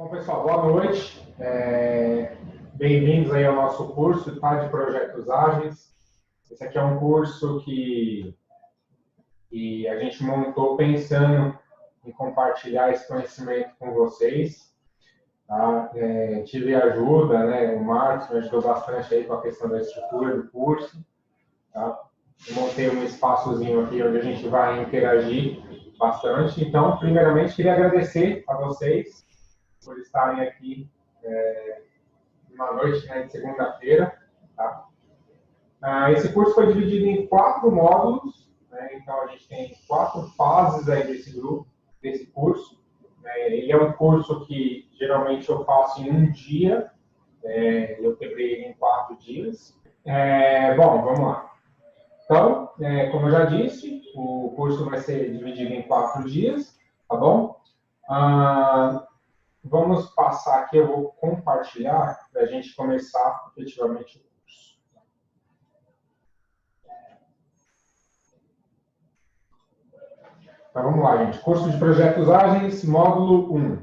Bom, pessoal, boa noite. Bem-vindos aí ao nosso curso, tá, de Projetos Ágeis. Esse aqui é um curso que a gente montou pensando em compartilhar esse conhecimento com vocês. Tá? Tive ajuda, né? O Marcos me ajudou bastante aí com a questão da estrutura do curso. Tá? Eu montei um espaçozinho aqui onde a gente vai interagir bastante. Então, primeiramente, queria agradecer a vocês por estarem aqui uma noite, né, de segunda-feira. Tá? Esse curso foi dividido em 4 módulos, né? Então a gente tem 4 fases aí desse grupo, desse curso. Ele é um curso que geralmente eu faço em um dia, eu quebrei ele em 4 dias. Bom, vamos lá. Então, como eu já disse, o curso vai ser dividido em 4 dias, tá bom? Vamos passar aqui, eu vou compartilhar para a gente começar efetivamente o curso. Então vamos lá, gente. Curso de Projetos Ágeis, módulo 1.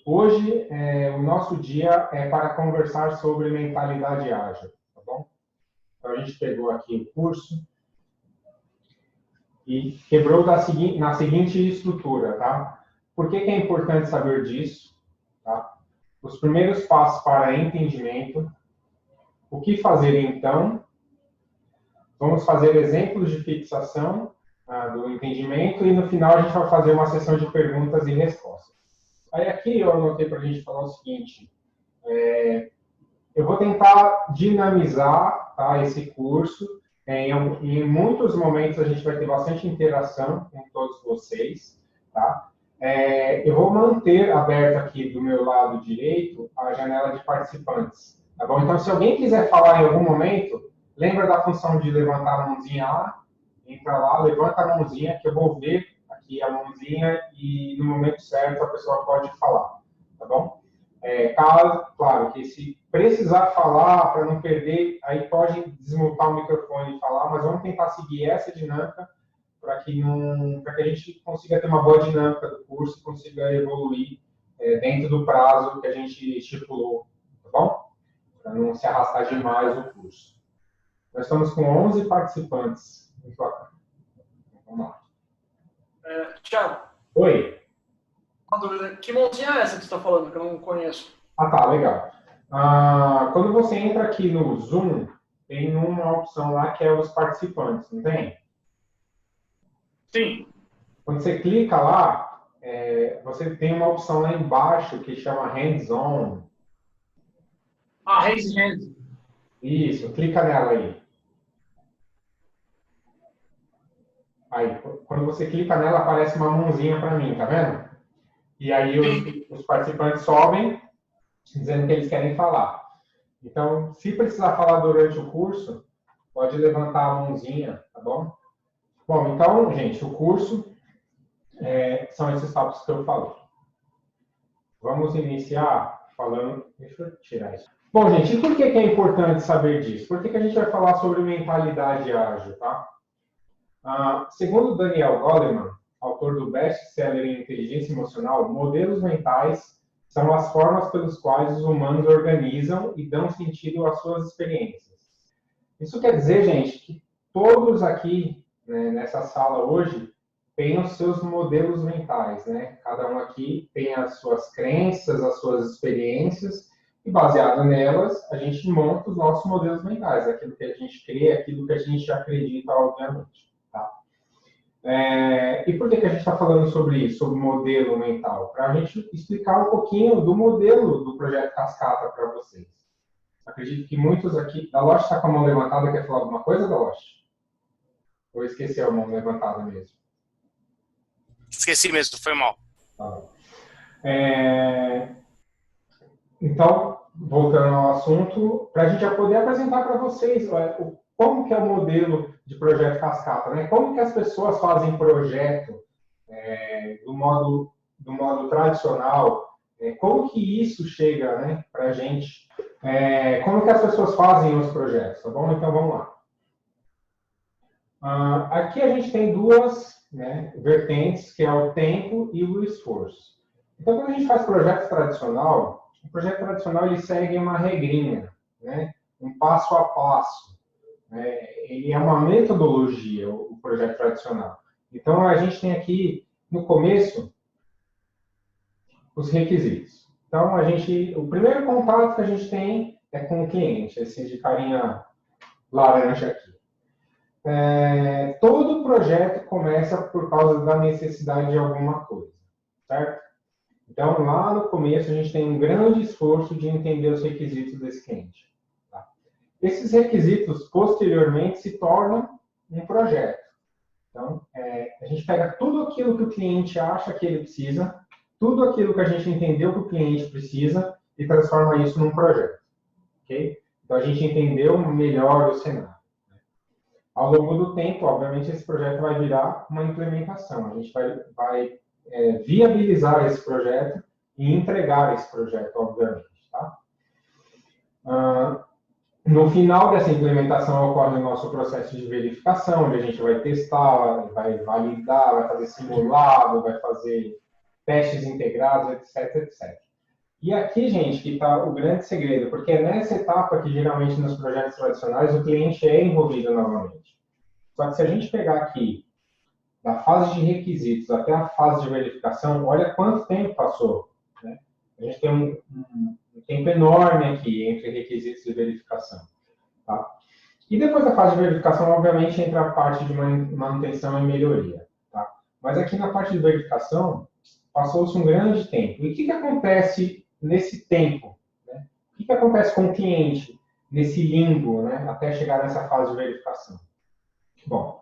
Hoje, o nosso dia é para conversar sobre mentalidade ágil, tá bom? Então a gente pegou aqui o curso e quebrou na seguinte estrutura, tá? Por que é importante saber disso? Tá? Os primeiros passos para entendimento. O que fazer então? Vamos fazer exemplos de fixação do entendimento e no final a gente vai fazer uma sessão de perguntas e respostas. Aí aqui eu anotei para a gente falar o seguinte, eu vou tentar dinamizar, tá, esse curso. Em muitos momentos a gente vai ter bastante interação com todos vocês. Tá? Eu vou manter aberto aqui do meu lado direito a janela de participantes. Tá bom? Então, se alguém quiser falar em algum momento, lembra da função de levantar a mãozinha lá? Entra lá, levanta a mãozinha, que eu vou ver aqui a mãozinha e no momento certo a pessoa pode falar. Tá bom? Claro que se precisar falar, para não perder, aí pode desmutar o microfone e falar, mas vamos tentar seguir essa dinâmica para que a gente consiga ter uma boa dinâmica do curso e consiga evoluir dentro do prazo que a gente estipulou, tá bom? Para não se arrastar demais o curso. Nós estamos com 11 participantes. Muito bacana. Vamos lá. Thiago. Oi. Uma dúvida. Que mãozinha é essa que você está falando, que eu não conheço? Tá, legal. Quando você entra aqui no Zoom, tem uma opção lá que é os participantes, não tem? Sim. Quando você clica lá, você tem uma opção lá embaixo que chama Hands-On. Raise Hand. Isso, clica nela aí. Aí, quando você clica nela, aparece uma mãozinha para mim, tá vendo? E aí os participantes sobem, dizendo que eles querem falar. Então, se precisar falar durante o curso, pode levantar a mãozinha, tá bom? Bom, então, gente, o curso são esses tópicos que eu falei. Vamos iniciar falando... Deixa eu tirar isso. Bom, gente, e por que é importante saber disso? Por que a gente vai falar sobre mentalidade ágil, tá? Segundo Daniel Goleman, autor do best-seller em inteligência emocional, modelos mentais são as formas pelas quais os humanos organizam e dão sentido às suas experiências. Isso quer dizer, gente, que todos aqui, né, nessa sala hoje têm os seus modelos mentais, né? Cada um aqui tem as suas crenças, as suas experiências, e baseado nelas, a gente monta os nossos modelos mentais, aquilo que a gente crê, aquilo que a gente acredita, obviamente. Tá? E por que a gente está falando sobre isso, sobre modelo mental? Para a gente explicar um pouquinho do modelo do Projeto Cascata para vocês. Acredito que muitos aqui... Daloche está com a mão levantada, quer falar alguma coisa, Daloche? Ou esqueceu a mão levantada mesmo? Esqueci mesmo, foi mal. Tá. Então, voltando ao assunto, para a gente já poder apresentar para vocês como que é o modelo de projeto cascata, né? Como que as pessoas fazem projeto do modo tradicional, como que isso chega, né, para a gente, como que as pessoas fazem os projetos, tá bom? Então, vamos lá. Aqui a gente tem duas, né, vertentes, que é o tempo e o esforço. Então, quando a gente faz projeto tradicional, o projeto tradicional ele segue uma regrinha, né? Um passo a passo. Né? Ele é uma metodologia, o projeto tradicional. Então, a gente tem aqui, no começo, os requisitos. Então, o primeiro contato que a gente tem é com o cliente, esse de carinha laranja aqui. Todo projeto começa por causa da necessidade de alguma coisa, certo? Então, lá no começo, a gente tem um grande esforço de entender os requisitos desse cliente. Tá? Esses requisitos, posteriormente, se tornam um projeto. Então, a gente pega tudo aquilo que o cliente acha que ele precisa, tudo aquilo que a gente entendeu que o cliente precisa e transforma isso num projeto. Okay? Então, a gente entendeu melhor o cenário. Ao longo do tempo, obviamente, esse projeto vai virar uma implementação. A gente vai viabilizar esse projeto e entregar esse projeto, obviamente. Tá? No final dessa implementação ocorre o nosso processo de verificação, onde a gente vai testar, vai validar, vai fazer simulado, vai fazer testes integrados, etc, etc. E aqui, gente, que está o grande segredo, porque é nessa etapa que, geralmente, nos projetos tradicionais, o cliente é envolvido novamente. Só que se a gente pegar aqui, da fase de requisitos até a fase de verificação, olha quanto tempo passou. Né? A gente tem um tempo enorme aqui entre requisitos e verificação. Tá? E depois da fase de verificação, obviamente, entra a parte de manutenção e melhoria. Tá? Mas aqui na parte de verificação, passou-se um grande tempo. E o que acontece nesse tempo? Né? O que acontece com o cliente nesse limbo, né? Até chegar nessa fase de verificação? Bom,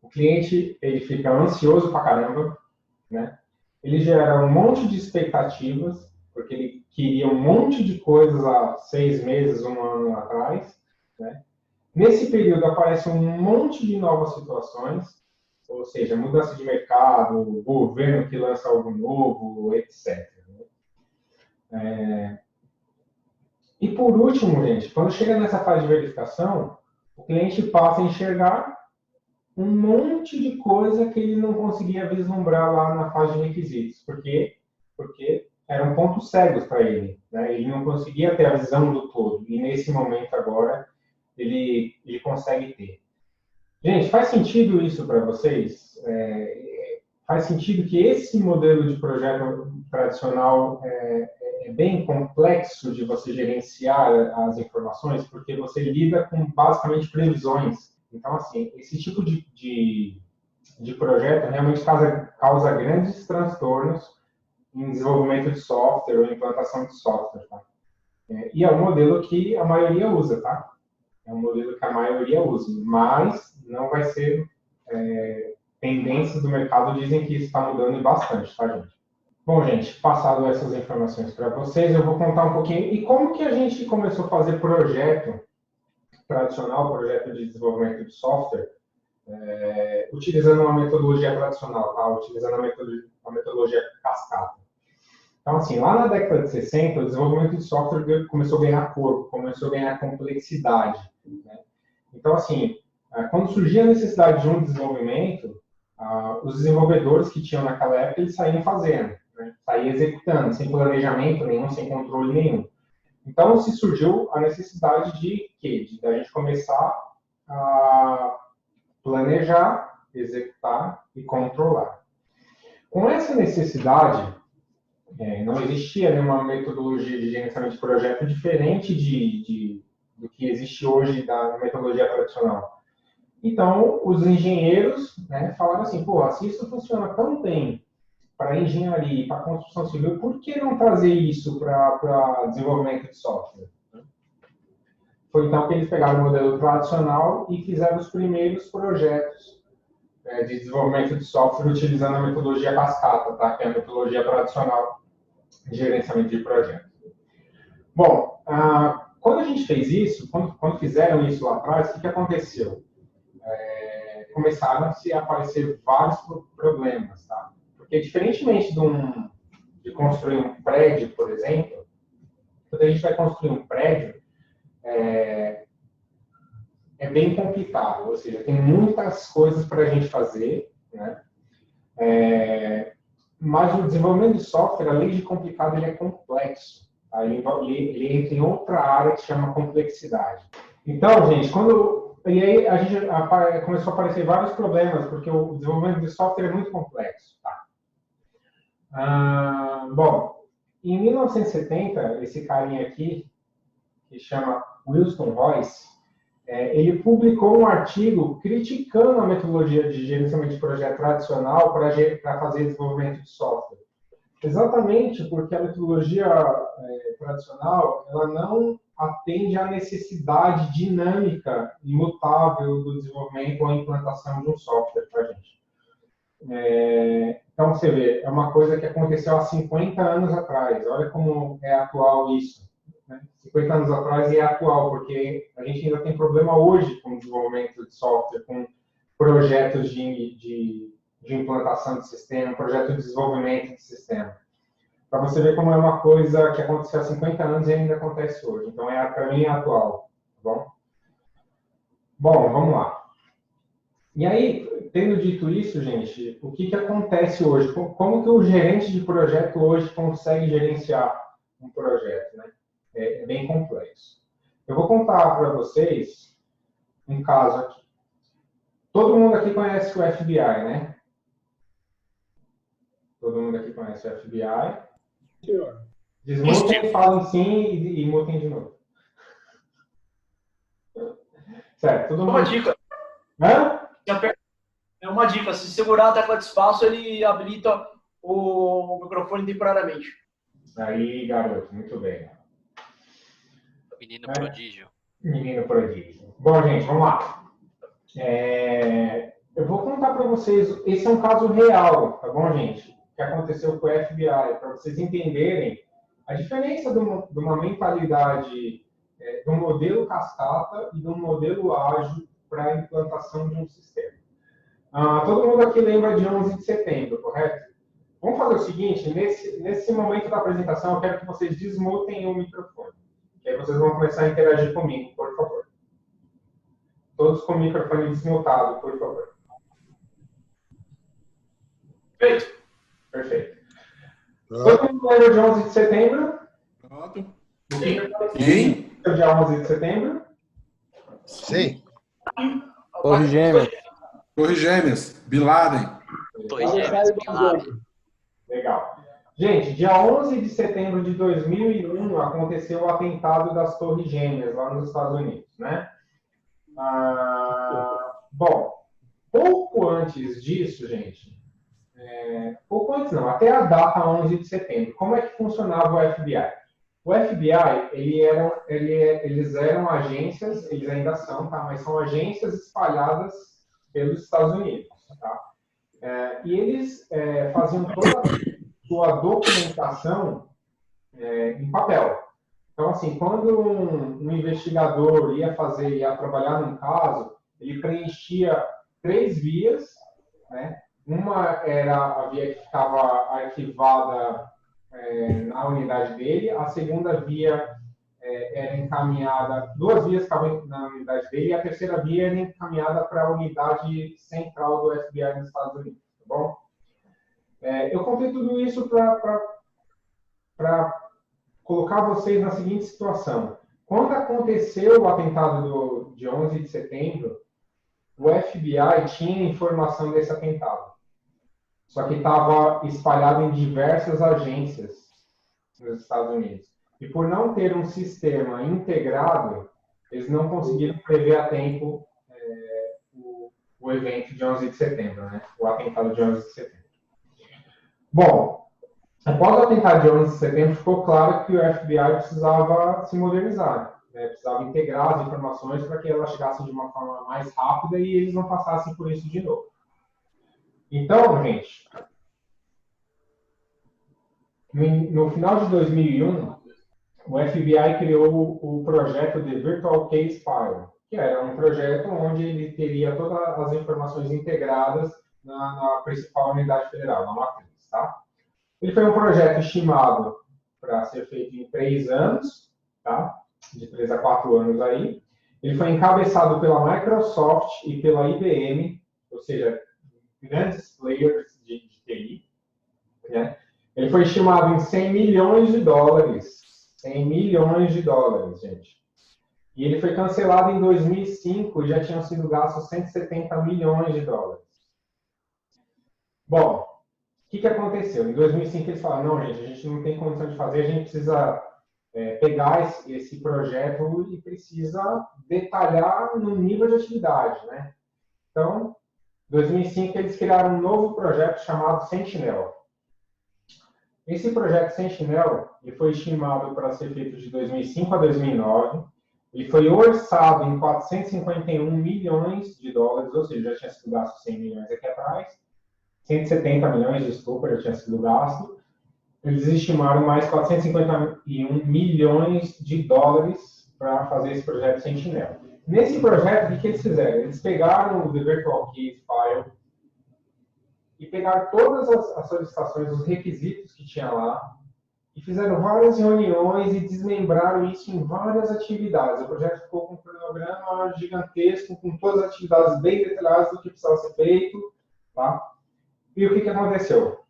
o cliente ele fica ansioso pra caramba, né? Ele gera um monte de expectativas, porque ele queria um monte de coisas há 6 meses, 1 ano atrás. Né? Nesse período aparece um monte de novas situações, ou seja, mudança de mercado, governo que lança algo novo, etc. E por último, gente, quando chega nessa fase de verificação, o cliente passa a enxergar um monte de coisa que ele não conseguia vislumbrar lá na fase de requisitos. Por quê? Porque eram pontos cegos para ele. Né? Ele não conseguia ter a visão do todo. E nesse momento agora, ele consegue ter. Gente, faz sentido isso para vocês? Faz sentido que esse modelo de projeto tradicional é bem complexo de você gerenciar as informações, porque você lida com basicamente previsões. Então, assim, esse tipo de projeto realmente causa grandes transtornos em desenvolvimento de software ou implantação de software. Tá? E é um modelo que a maioria usa, tá? É um modelo que a maioria usa, mas não vai ser... tendências do mercado dizem que isso está mudando bastante, tá, gente? Bom, gente, passado essas informações para vocês, eu vou contar um pouquinho e como que a gente começou a fazer projeto tradicional, projeto de desenvolvimento de software, utilizando uma metodologia tradicional, tá? Utilizando a metodologia cascata. Então, assim, lá na década de 60, o desenvolvimento de software começou a ganhar corpo, começou a ganhar complexidade. Né? Então, assim, quando surgia a necessidade de um desenvolvimento, os desenvolvedores que tinham naquela época, eles saíam fazendo, né? Saíam executando, sem planejamento nenhum, sem controle nenhum. Então, se surgiu a necessidade de quê? De a gente começar a planejar, executar e controlar. Com essa necessidade, não existia nenhuma metodologia de gerenciamento de projeto diferente do que existe hoje da metodologia tradicional. Então, os engenheiros, né, falaram assim, pô, se isso funciona tão bem para engenharia e para construção civil, por que não trazer isso para desenvolvimento de software? Foi então que eles pegaram o modelo tradicional e fizeram os primeiros projetos de desenvolvimento de software utilizando a metodologia cascata, tá? Que é a metodologia tradicional de gerenciamento de projetos. Bom, quando a gente fez isso, quando fizeram isso lá atrás, o que aconteceu? Começaram a se aparecer vários problemas, tá? Porque, diferentemente de construir um prédio, por exemplo, quando a gente vai construir um prédio, é bem complicado, ou seja, tem muitas coisas para a gente fazer, né? Mas o desenvolvimento de software, além de complicado, ele é complexo. Tá? Ele entra em outra área que se chama complexidade. Então, gente, e aí a gente começou a aparecer vários problemas, porque o desenvolvimento de software é muito complexo. Tá? Bom, em 1970, esse carinha aqui, que chama Wilson Royce, ele publicou um artigo criticando a metodologia de gerenciamento de projeto tradicional para fazer desenvolvimento de software. Exatamente porque a metodologia tradicional ela não atende à necessidade dinâmica e mutável do desenvolvimento ou implantação de um software para a gente. Então, você vê, é uma coisa que aconteceu há 50 anos atrás. Olha como é atual isso. 50 anos atrás e é atual, porque a gente ainda tem problema hoje com o desenvolvimento de software, com projetos de implantação de sistema, projetos de desenvolvimento de sistema. Para você ver como é uma coisa que aconteceu há 50 anos e ainda acontece hoje. Então, para mim, é atual. Tá bom? Bom, vamos lá. E aí, tendo dito isso, gente, o que acontece hoje? Como que o gerente de projeto hoje consegue gerenciar um projeto, né? É bem complexo. Eu vou contar para vocês um caso aqui. Todo mundo aqui conhece o FBI, né? Todo mundo aqui conhece o FBI. Senhor. Desmutem, falem sim e mutem de novo. Certo, todo mundo... Uma dica. Hã? É uma dica. Se segurar a tecla de espaço, ele habilita o microfone temporariamente. Aí, garoto, muito bem. Menino prodígio. Menino prodígio. Bom, gente, vamos lá. Eu vou contar para vocês, esse é um caso real, tá bom, gente? Que aconteceu com o FBI, para vocês entenderem a diferença de uma mentalidade, de um modelo cascata e de um modelo ágil para a implantação de um sistema. Todo mundo aqui lembra de 11 de setembro, correto? Vamos fazer o seguinte, nesse momento da apresentação, eu quero que vocês desmutem o microfone. Que aí vocês vão começar a interagir comigo, por favor. Todos com o microfone desmutado, por favor. Feito. Perfeito. Todo mundo lembra de 11 de setembro? Pronto. O que aconteceu Sim. no dia 11 de setembro? Sim. Torre Gêmeas. Torre Gêmeas. Bin Laden. Torre Gêmeas, Bin Laden. Legal. Gente, dia 11 de setembro de 2001 aconteceu o atentado das Torres Gêmeas lá nos Estados Unidos, né? Bom, pouco antes disso, gente, pouco antes não, até a data 11 de setembro, como é que funcionava o FBI? O FBI, eles eram agências, eles ainda são, tá? Mas são agências espalhadas pelos Estados Unidos, tá? E eles faziam toda a sua documentação em papel. Então, assim, quando um investigador ia trabalhar num caso, ele preenchia 3 vias, né? Uma era a via que ficava arquivada na unidade dele, a segunda via era encaminhada, 2 vias ficavam na unidade dele, e a terceira via era encaminhada para a unidade central do FBI nos Estados Unidos, tá bom? Eu contei tudo isso para colocar vocês na seguinte situação. Quando aconteceu o atentado de 11 de setembro, o FBI tinha informação desse atentado. Só que estava espalhado em diversas agências nos Estados Unidos. E por não ter um sistema integrado, eles não conseguiram prever a tempo o evento de 11 de setembro, né? O atentado de 11 de setembro. Bom, após o atentado de 11 de setembro, ficou claro que o FBI precisava se modernizar, né? Precisava integrar as informações para que elas chegassem de uma forma mais rápida e eles não passassem por isso de novo. Então, gente, no final de 2001, o FBI criou o projeto de Virtual Case File, que era um projeto onde ele teria todas as informações integradas na principal unidade federal, na matriz, tá? Ele foi um projeto estimado para ser feito em 3 anos, tá? De 3 a 4 anos aí. Ele foi encabeçado pela Microsoft e pela IBM, ou seja, grandes players de TI. né? Ele foi estimado em 100 milhões de dólares. 100 milhões de dólares, gente. E ele foi cancelado em 2005 e já tinham sido gastos 170 milhões de dólares. Bom, o que aconteceu? Em 2005 eles falaram, não, gente, a gente não tem condição de fazer, a gente precisa pegar esse projeto e precisa detalhar no nível de atividade, né? Então, em 2005 eles criaram um novo projeto chamado Sentinel. Esse projeto Sentinel ele foi estimado para ser feito de 2005 a 2009. Ele foi orçado em 451 milhões de dólares, ou seja, já tinha sido gasto 100 milhões aqui atrás. 170 milhões, desculpa, já tinha sido gasto. Eles estimaram mais 451 milhões de dólares para fazer esse projeto Sentinel. Nesse projeto, o que eles fizeram? Eles pegaram o The Virtual Key File e pegaram todas as solicitações, os requisitos que tinha lá, e fizeram várias reuniões e desmembraram isso em várias atividades. O projeto ficou com um cronograma gigantesco, com todas as atividades bem detalhadas do que precisava ser feito. Tá? E o que aconteceu?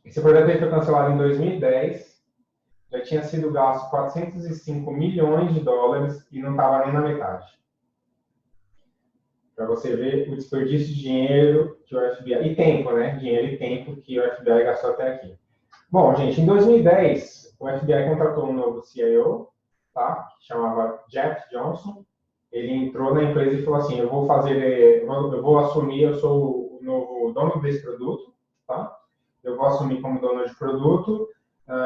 Esse projeto foi cancelado em 2010, já tinha sido gasto 405 milhões de dólares e não estava nem na metade. Para você ver o desperdício de dinheiro que o FBI... E tempo, né? Dinheiro e tempo que o FBI gastou até aqui. Bom, gente, em 2010, o FBI contratou um novo CIO, tá? Que chamava Jeff Johnson. Ele entrou na empresa e falou assim, eu vou assumir, eu sou o novo dono desse produto, tá? Eu vou assumir como dono de produto.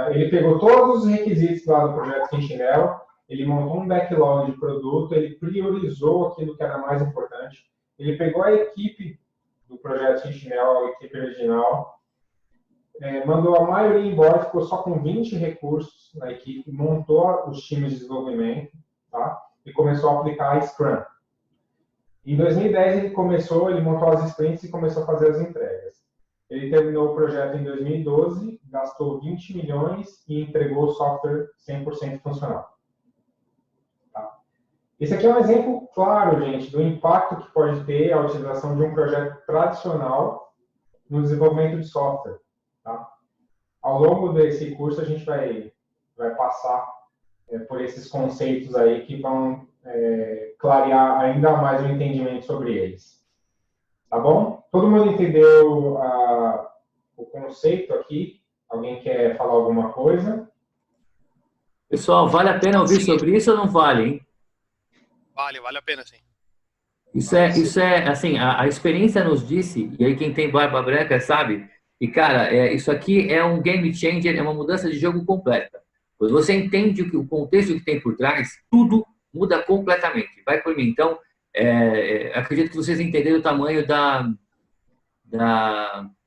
Ele pegou todos os requisitos lá do projeto Sentinel, ele montou um backlog de produto, ele priorizou aquilo que era mais importante, ele pegou a equipe do projeto Sentinel, a equipe original, mandou a maioria embora, ficou só com 20 recursos na equipe, montou os times de desenvolvimento, tá? E começou a aplicar a Scrum. Em 2010 ele montou as sprints e começou a fazer as entregas. Ele terminou o projeto em 2012, gastou 20 milhões e entregou o software 100% funcional. Tá? Esse aqui é um exemplo claro, gente, do impacto que pode ter a utilização de um projeto tradicional no desenvolvimento de software. Tá? Ao longo desse curso, a gente vai passar por esses conceitos aí que vão clarear ainda mais o entendimento sobre eles. Tá bom? Todo mundo entendeu o conceito aqui? Alguém quer falar alguma coisa? Pessoal, vale a pena ouvir sobre isso ou não vale, hein? Vale a pena, sim. Isso é assim, a experiência nos disse, e aí quem tem barba branca sabe, e cara, isso aqui é um game changer, é uma mudança de jogo completa. Quando você entende o contexto que tem por trás, tudo muda completamente. Vai por mim. Então, acredito que vocês entenderam o tamanho da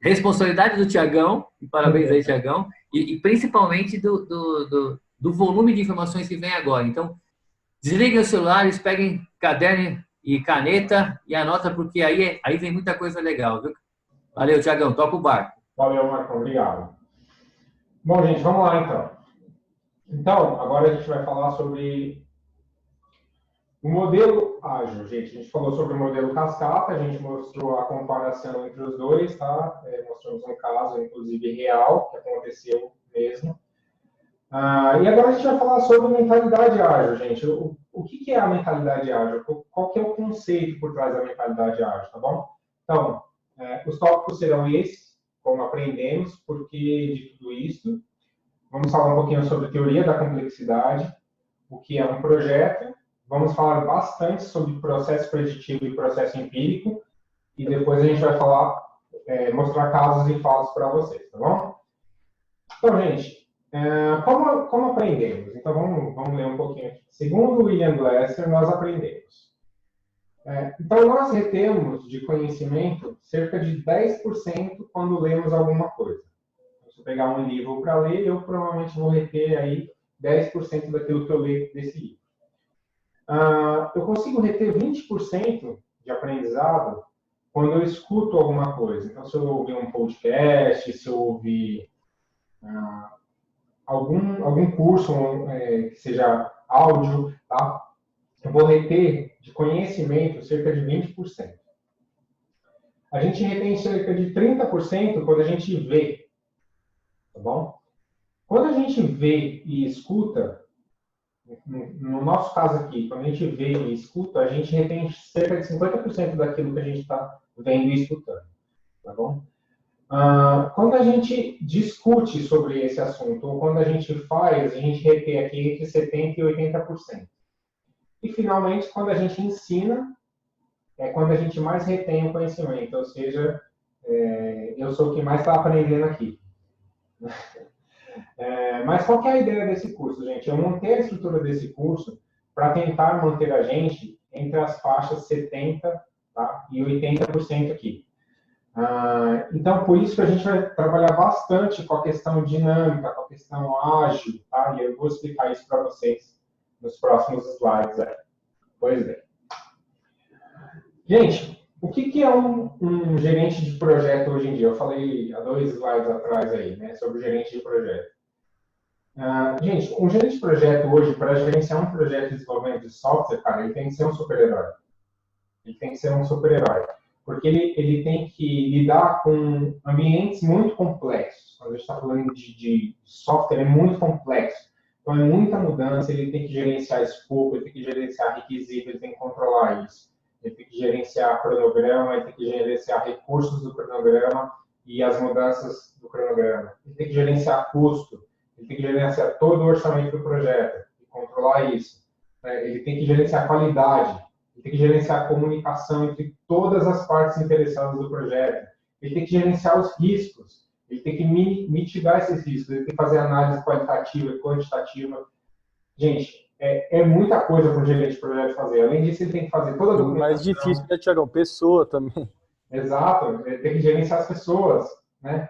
responsabilidade do Tiagão, e parabéns aí, Tiagão, e principalmente do volume de informações que vem agora. Então, desliguem os celulares, peguem caderno e caneta e anota, porque aí vem muita coisa legal, viu? Valeu, Tiagão, toca o barco. Valeu, Marcão, obrigado. Bom, gente, vamos lá, então. Então, agora a gente vai falar sobre o modelo ágil, gente. A gente falou sobre o modelo cascata, a gente mostrou a comparação entre os dois, tá? Mostramos um caso, inclusive, real, que aconteceu mesmo. E agora a gente vai falar sobre mentalidade ágil, gente. O que é a mentalidade ágil? Qual que é o conceito por trás da mentalidade ágil, tá bom? Então, os tópicos serão esses, como aprendemos, por que de tudo isso. Vamos falar um pouquinho sobre teoria da complexidade, o que é um projeto. Vamos falar bastante sobre processo preditivo e processo empírico. E depois a gente vai falar, mostrar casos e fatos para vocês, tá bom? Então, gente, como aprendemos? Então, vamos ler um pouquinho aqui. Segundo William Glasser, nós aprendemos. Então, nós retemos de conhecimento cerca de 10% quando lemos alguma coisa. Se eu pegar um livro para ler, eu provavelmente vou reter aí 10% daquilo que eu leio desse livro. Eu consigo reter 20% de aprendizado quando eu escuto alguma coisa. Então, se eu ouvir um podcast, se eu ouvir algum curso que seja áudio, tá? Eu vou reter de conhecimento cerca de 20%. A gente retém cerca de 30% quando a gente vê. tá bom? Quando a gente vê e escuta, no nosso caso aqui, quando a gente vê e escuta, a gente retém cerca de 50% daquilo que a gente está vendo e escutando, tá bom? Quando a gente discute sobre esse assunto, ou quando a gente faz, a gente retém aqui entre 70% e 80%. E, finalmente, quando a gente ensina, é quando a gente mais retém o conhecimento, ou seja, eu sou o que mais está aprendendo aqui. Mas qual que é a ideia desse curso, gente? Eu montei a estrutura desse curso para tentar manter a gente entre as faixas 70%, tá, e 80% aqui. Então, por isso que a gente vai trabalhar bastante com a questão dinâmica, com a questão ágil, tá? E eu vou explicar isso para vocês nos próximos slides. Pois bem. Gente, o que é um gerente de projeto hoje em dia? Eu falei há 2 slides atrás aí, né, sobre o gerente de projeto. Gente, um gerente de projeto hoje, para gerenciar um projeto de desenvolvimento de software, cara, ele tem que ser um super-herói. Ele tem que ser um super-herói. Porque ele tem que lidar com ambientes muito complexos. Quando a gente está falando de software, é muito complexo. Então, é muita mudança, ele tem que gerenciar escopo, ele tem que gerenciar requisitos, ele tem que controlar isso. Ele tem que gerenciar cronograma, ele tem que gerenciar recursos do cronograma e as mudanças do cronograma. Ele tem que gerenciar custo, ele tem que gerenciar todo o orçamento do projeto e controlar isso. Ele tem que gerenciar qualidade. Ele tem que gerenciar a comunicação entre todas as partes interessadas do projeto. Ele tem que gerenciar os riscos. Ele tem que mitigar esses riscos. Ele tem que fazer análise qualitativa e quantitativa. Gente, é muita coisa para um gerente de projeto fazer. Além disso, ele tem que fazer toda a documentação. Mais difícil, né, Tiagão? Pessoa também. Exato. Ele tem que gerenciar as pessoas, né?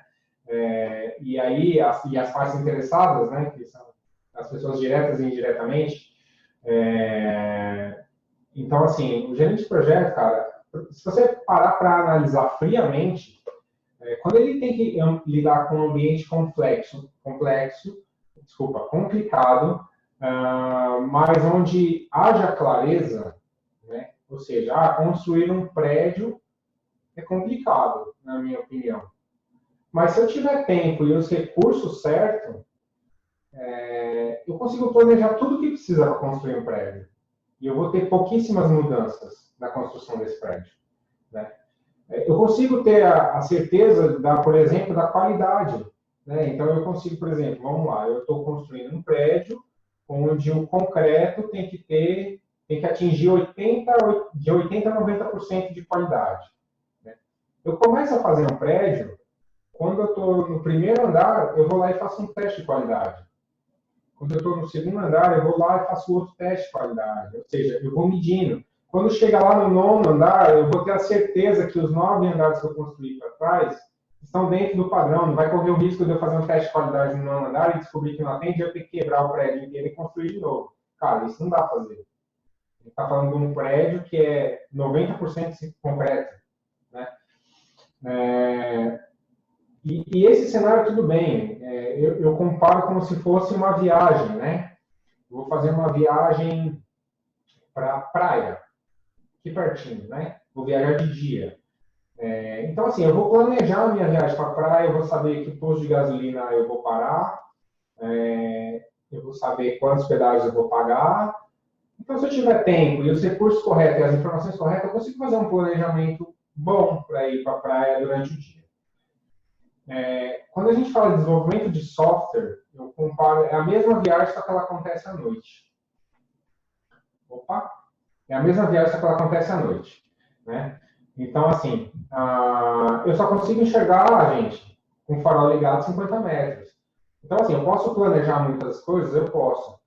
E aí, as partes interessadas, né? Que são as pessoas diretas e indiretamente. Então, assim, o gerente de projeto, cara, se você parar para analisar friamente, quando ele tem que lidar com um ambiente complicado, mas onde haja clareza, né? Ou seja, construir um prédio é complicado, na minha opinião. Mas se eu tiver tempo e os recursos certos, eu consigo planejar tudo o que precisa para construir um prédio. E eu vou ter pouquíssimas mudanças na construção desse prédio, né? Eu consigo ter a certeza, por exemplo, da qualidade, né? Então, eu consigo, por exemplo, vamos lá, eu estou construindo um prédio onde o concreto tem que atingir de 80% a 90% de qualidade, né? Eu começo a fazer um prédio, quando eu estou no primeiro andar, eu vou lá e faço um teste de qualidade. Quando eu estou no segundo andar, eu vou lá e faço outro teste de qualidade. Ou seja, eu vou medindo. Quando chega lá no 9º andar, eu vou ter a certeza que os 9 andares que eu construí para trás estão dentro do padrão. Não vai correr o risco de eu fazer um teste de qualidade no 9º andar e descobrir que não atende e eu ter que quebrar o prédio inteiro e construir de novo. Cara, isso não dá para fazer. A gente está falando de um prédio que é 90% concreto, né? E esse cenário, tudo bem. Eu comparo como se fosse uma viagem, né? Eu vou fazer uma viagem para a praia, aqui pertinho, né? Vou viajar de dia. Então, assim, eu vou planejar a minha viagem para a praia, eu vou saber que posto de gasolina eu vou parar, eu vou saber quantos pedágios eu vou pagar. Então, se eu tiver tempo e os recursos corretos e as informações corretas, eu consigo fazer um planejamento bom para ir para a praia durante o dia. Quando a gente fala de desenvolvimento de software, eu comparo, é a mesma viagem, só que ela acontece à noite. É a mesma viagem, só que ela acontece à noite, né? Então, assim, eu só consigo enxergar, gente, com o farol ligado 50 metros. Então, assim, eu posso planejar muitas coisas? Eu posso.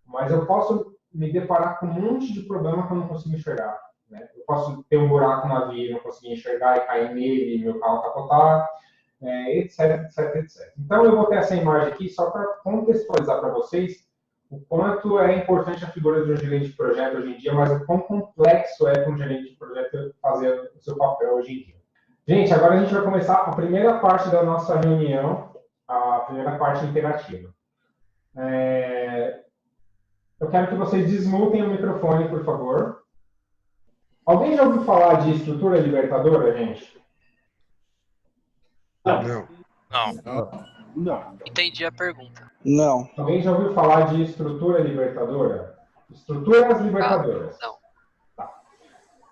Mas eu posso me deparar com um monte de problema que eu não consigo enxergar, né? Eu posso ter um buraco na via, não conseguir enxergar e cair nele e meu carro capotar, etc, etc, etc. Então, eu vou ter essa imagem aqui só para contextualizar para vocês o quanto é importante a figura de um gerente de projeto hoje em dia, mas o quão complexo é para um gerente de projeto fazer o seu papel hoje em dia. Gente, agora a gente vai começar a primeira parte da nossa reunião, a primeira parte interativa. Eu quero que vocês desmutem o microfone, por favor. Alguém já ouviu falar de estrutura libertadora, gente? Não. Não. Entendi a pergunta. Não. Alguém já ouviu falar de estrutura libertadora? Estruturas libertadoras.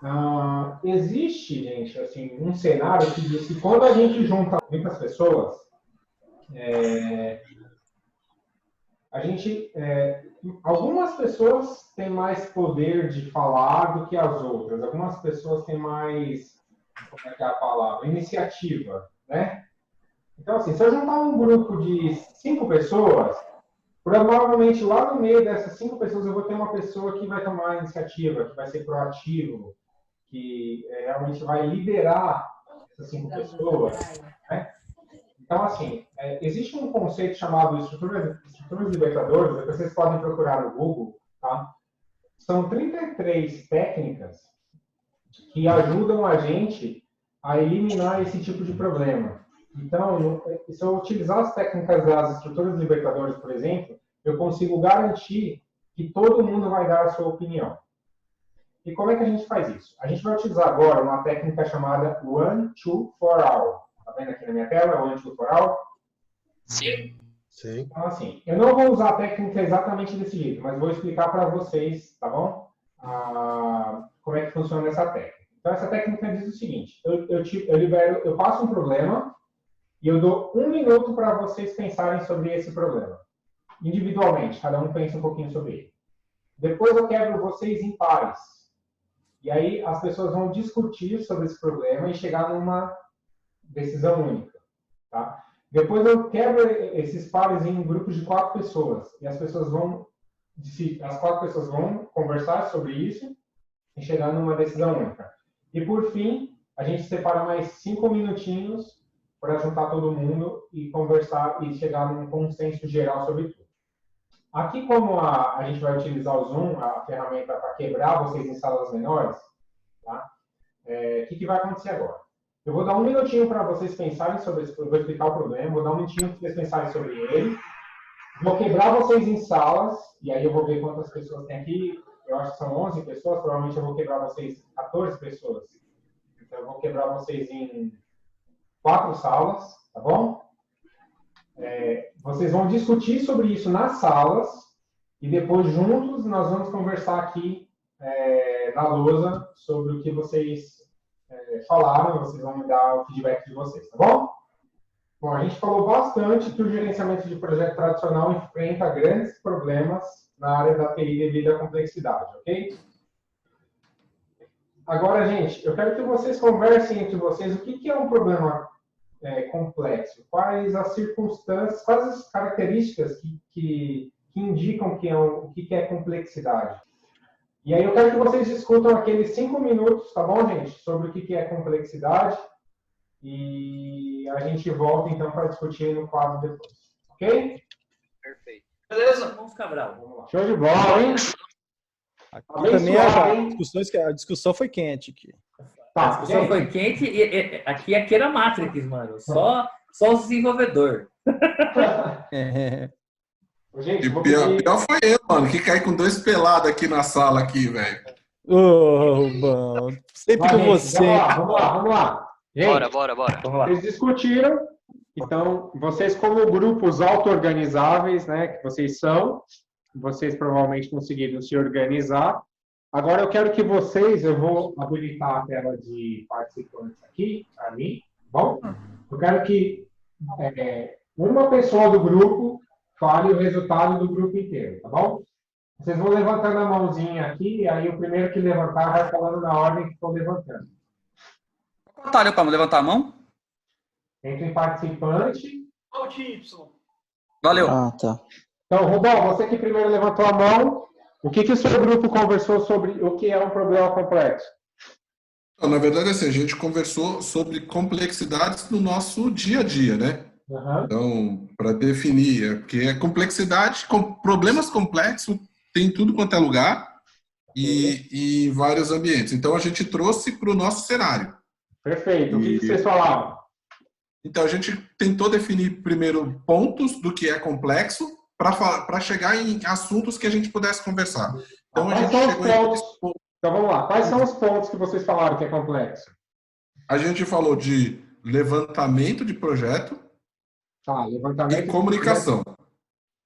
Não. Existe, gente, assim, um cenário que diz que quando a gente junta muitas pessoas, algumas pessoas têm mais poder de falar do que as outras. Algumas pessoas têm mais, como é que é a palavra? Iniciativa, né? Então, assim, se eu juntar um grupo de 5 pessoas, provavelmente lá no meio dessas 5 pessoas eu vou ter uma pessoa que vai tomar a iniciativa, que vai ser proativo, que realmente vai liderar essas 5 pessoas, né? Então, assim, existe um conceito chamado estruturas libertadoras, depois vocês podem procurar no Google, tá? São 33 técnicas que ajudam a gente a eliminar esse tipo de problema. Então, se eu utilizar as técnicas das estruturas libertadoras, por exemplo, eu consigo garantir que todo mundo vai dar a sua opinião. E como é que a gente faz isso? A gente vai utilizar agora uma técnica chamada One, Two, For All. Tá vendo aqui na minha tela? One, Two, For All? Sim. Sim. Então, assim, eu não vou usar a técnica exatamente desse jeito, mas vou explicar para vocês, tá bom? Como é que funciona essa técnica. Então, essa técnica diz o seguinte: eu passo um problema e eu dou 1 minuto para vocês pensarem sobre esse problema. Individualmente, cada um pensa um pouquinho sobre ele. Depois eu quebro vocês em pares. E aí as pessoas vão discutir sobre esse problema e chegar numa decisão única, tá? Depois eu quebro esses pares em grupos de 4 pessoas. E as 4 pessoas vão conversar sobre isso e chegar numa decisão única. E por fim, a gente separa mais 5 minutinhos para juntar todo mundo e conversar e chegar num consenso geral sobre tudo. Aqui, como a gente vai utilizar o Zoom, a ferramenta para quebrar vocês em salas menores, tá? O que vai acontecer agora? Eu vou dar 1 minutinho para vocês pensarem sobre esse problema, vou explicar o problema, vou dar 1 minutinho para vocês pensarem sobre ele, vou quebrar vocês em salas, e aí eu vou ver quantas pessoas tem aqui, eu acho que são 11 pessoas, provavelmente eu vou quebrar vocês 14 pessoas. Então eu vou quebrar vocês em 4 salas, tá bom? Vocês vão discutir sobre isso nas salas e depois juntos nós vamos conversar aqui na lousa sobre o que vocês falaram, vocês vão me dar o feedback de vocês, tá bom? Bom, a gente falou bastante que o gerenciamento de projeto tradicional enfrenta grandes problemas na área da TI devido à complexidade, ok? Agora, gente, eu quero que vocês conversem entre vocês o que é um problema complexo, quais as circunstâncias, quais as características que indicam o que é complexidade. E aí eu quero que vocês discutam aqueles 5 minutos, tá bom, gente? Sobre o que é complexidade. E a gente volta, então, para discutir no quadro depois. Ok? Perfeito. Beleza? Vamos, Cabral. Vamos lá. Show de bola, hein? Aqui também a discussão foi quente aqui. A Tá, discussão gente, foi quente e aqui é Queira Matrix, mano. Só o desenvolvedor. gente, E vou pior pedir... foi eu, mano, que caí com 2 pelados aqui na sala aqui, velho. Ô, Rubão. Sempre com gente, você. Vamos lá. Gente, Bora. vamos lá. Vocês discutiram, então, vocês como grupos auto-organizáveis, né, que vocês são, vocês provavelmente conseguiram se organizar. Agora eu quero que eu vou habilitar a tela de participantes aqui, para mim, tá bom? Eu quero que uma pessoa do grupo fale o resultado do grupo inteiro, tá bom? Vocês vão levantando a mãozinha aqui, e aí o primeiro que levantar vai falando na ordem que estão levantando. Qual atalho para levantar a mão? Entre participante. Alt Y. Valeu. Ah, tá. Então, Rubão, você que primeiro levantou a mão, o que o seu grupo conversou sobre o que é um problema complexo? Na verdade, assim, a gente conversou sobre complexidades no nosso dia a dia, né? Uhum. Então, para definir, porque a complexidade, problemas complexos tem tudo quanto é lugar e em vários ambientes. Então, a gente trouxe para o nosso cenário. Perfeito. O que vocês falavam? Então, a gente tentou definir primeiro pontos do que é complexo para chegar em assuntos que a gente pudesse conversar. Então, a gente chegou em... Então, vamos lá. Quais são os pontos que vocês falaram que é complexo? A gente falou de levantamento de projeto, Tá, levantamento E comunicação.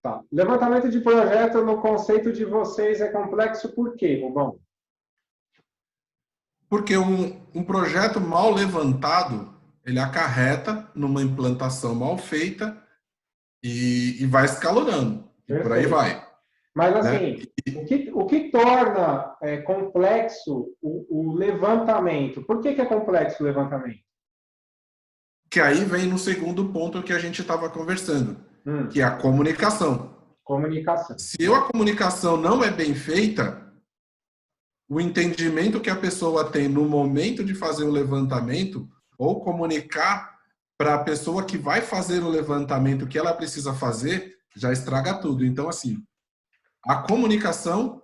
Tá. Levantamento de projeto no conceito de vocês é complexo por quê, Rubão? Porque um projeto mal levantado, ele acarreta numa implantação mal feita e vai escalonando. E por aí Perfeito. vai. Mas, Né? assim, o que torna complexo o levantamento? Por que é complexo o levantamento? Que aí vem no segundo ponto que a gente estava conversando, que é a comunicação. Comunicação. Se a comunicação não é bem feita, o entendimento que a pessoa tem no momento de fazer o levantamento, ou comunicar para a pessoa que vai fazer o levantamento o que ela precisa fazer, já estraga tudo. Então, assim, a comunicação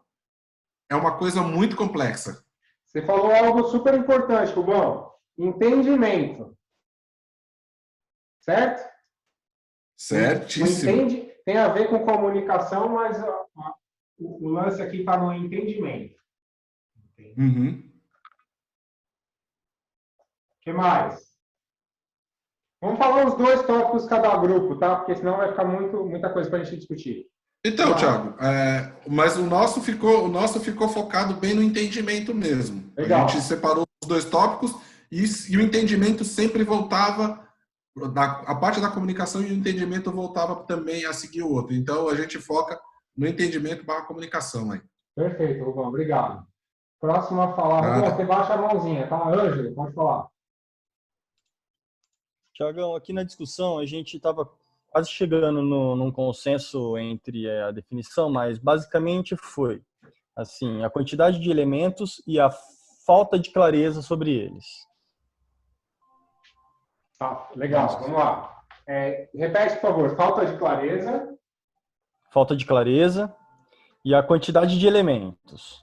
é uma coisa muito complexa. Você falou algo super importante, Rubão. Entendimento. Certo? Certíssimo. Tem a ver com comunicação, mas o lance aqui está no entendimento. Uhum. O que mais? Vamos falar os 2 tópicos cada grupo, tá? Porque senão vai ficar muita coisa para a gente discutir. Então, Thiago, mas o nosso ficou focado bem no entendimento mesmo. Legal. A gente separou os 2 tópicos e o entendimento sempre voltava, a parte da comunicação e o entendimento voltava também a seguir o outro. Então, a gente foca no entendimento barra comunicação aí. Perfeito, Rubão. Obrigado. Próximo a falar. Rubão, você baixa a mãozinha, tá? Ângelo, pode falar. Tiagão, aqui na discussão a gente estava quase chegando num consenso entre a definição, mas basicamente foi assim, a quantidade de elementos e a falta de clareza sobre eles. Tá, legal. Vamos lá. Repete, por favor. Falta de clareza. Falta de clareza e a quantidade de elementos.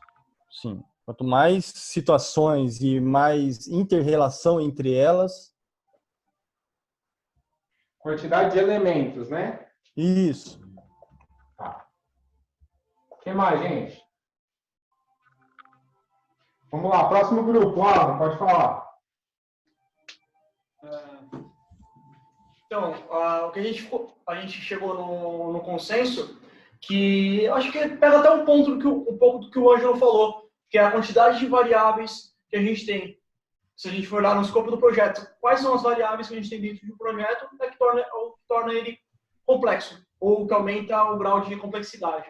Sim. Quanto mais situações e mais inter-relação entre elas. Quantidade de elementos, né? Isso. Tá. O que mais, gente? Vamos lá, próximo grupo. Alan, pode falar. Então, o que a gente chegou no consenso, que eu acho que pega até um pouco do que o Ângelo falou, que é a quantidade de variáveis que a gente tem. Se a gente for olhar no escopo do projeto, quais são as variáveis que a gente tem dentro de um projeto que torna ele complexo, ou que aumenta o grau de complexidade.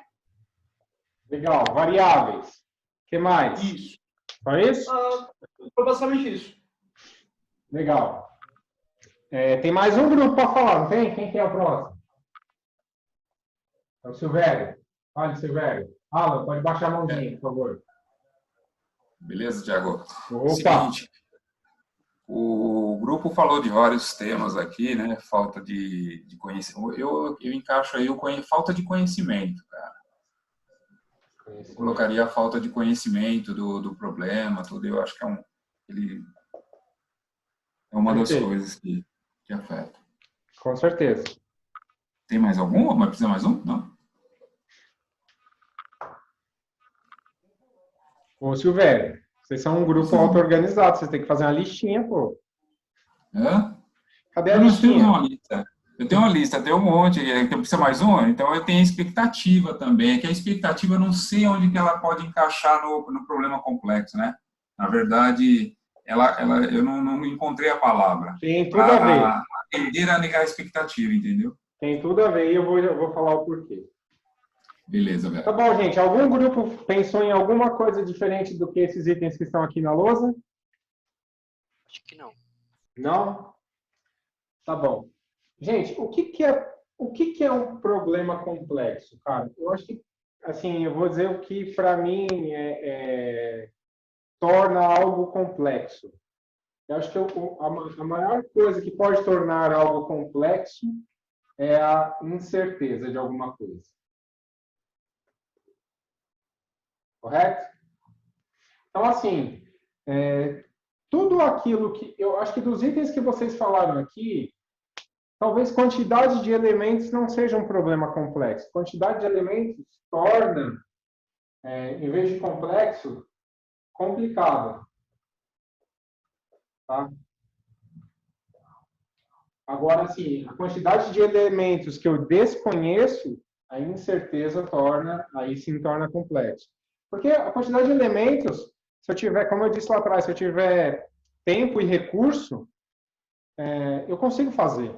Legal, variáveis. O que mais? Isso. Só isso? Foi basicamente isso. Legal. Tem mais um grupo para falar, não tem? Quem que é o próximo? É o Silvério. Fale, Silvério. Alan, pode baixar a mãozinha, por favor. Beleza, Thiago? Opa! Seguinte, o grupo falou de vários temas aqui, né? Falta de conhecimento. Eu encaixo aí falta de conhecimento, cara. Eu colocaria a falta de conhecimento do problema, tudo. Eu acho que é uma das coisas que afeta. Com certeza. Tem mais algum? Mas precisa mais um? Não? Ô, Silvério, vocês são um grupo auto-organizado, vocês têm que fazer uma listinha, pô. Hã? Cadê a listinha? Eu tenho uma lista, tem um monte. Precisa mais um? Então, eu tenho expectativa também. Que a expectativa, eu não sei onde que ela pode encaixar no problema complexo, né? Na verdade, eu não encontrei a palavra. Tem tudo a ver. Atender a negar a expectativa, entendeu? Tem tudo a ver e eu vou falar o porquê. Beleza, velho. Tá bom, gente. Algum grupo pensou em alguma coisa diferente do que esses itens que estão aqui na lousa? Acho que não. Não? Tá bom. Gente, o que é um problema complexo, cara? Eu acho que, assim, eu vou dizer o que para mim torna algo complexo. Eu acho que a maior coisa que pode tornar algo complexo é a incerteza de alguma coisa. Correto? Então, assim, tudo aquilo que... Eu acho que dos itens que vocês falaram aqui, talvez quantidade de elementos não seja um problema complexo. Quantidade de elementos torna, em vez de complexo, complicado. Tá? Agora, assim, a quantidade de elementos que eu desconheço, a incerteza aí sim torna complexo. Porque a quantidade de elementos, se eu tiver, como eu disse lá atrás, se eu tiver tempo e recurso, eu consigo fazer,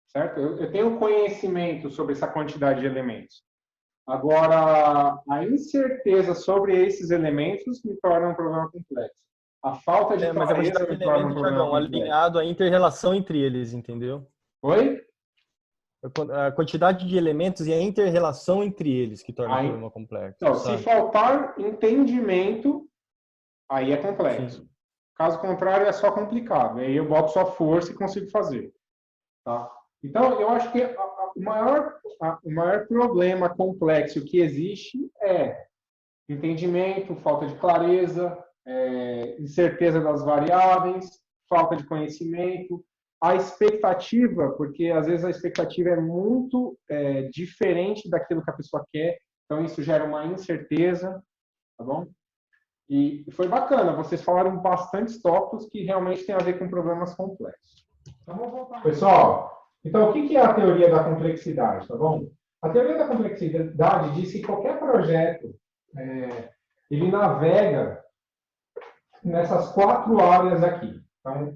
certo? Eu tenho conhecimento sobre essa quantidade de elementos. Agora, a incerteza sobre esses elementos me torna um problema complexo. A falta de Mas a clareza quantidade de me torna um elementos, problema Thiagão, complexo. alinhado à inter-relação entre eles, entendeu? Oi? A quantidade de elementos e a inter-relação entre eles que torna o Aí, problema complexo. então, sabe? se faltar entendimento, aí é complexo. Sim. Caso contrário, é só complicado. Aí eu boto só força e consigo fazer. Tá? Então, eu acho que o maior problema complexo que existe é entendimento, falta de clareza, incerteza das variáveis, falta de conhecimento, a expectativa, porque às vezes a expectativa é muito diferente daquilo que a pessoa quer, então isso gera uma incerteza, tá bom? E foi bacana, vocês falaram bastante tópicos que realmente têm a ver com problemas complexos. Então, vamos voltar. Pessoal, então o que é a teoria da complexidade, tá bom? A teoria da complexidade diz que qualquer projeto ele navega nessas 4 áreas aqui. Então,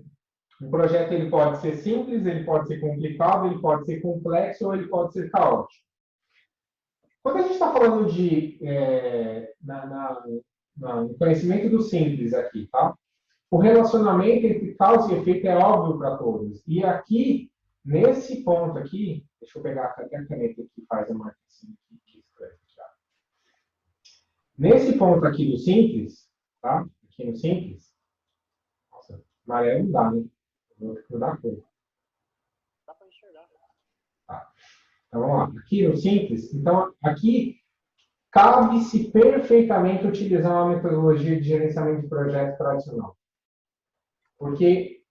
um projeto ele pode ser simples, ele pode ser complicado, ele pode ser complexo ou ele pode ser caótico. Quando a gente está falando de no conhecimento do simples aqui, tá? O relacionamento entre causa e efeito é óbvio para todos. E aqui, nesse ponto aqui, deixa eu pegar até a caneta que faz a marcação que escreve aqui. Nesse ponto aqui do simples, tá? Aqui no simples, nossa, amarelo não dá, né? Vou mudar a cor. Dá para enxergar. Tá. Então vamos lá. Aqui no simples, então aqui cabe-se perfeitamente utilizar uma metodologia de gerenciamento de projeto tradicional. Porque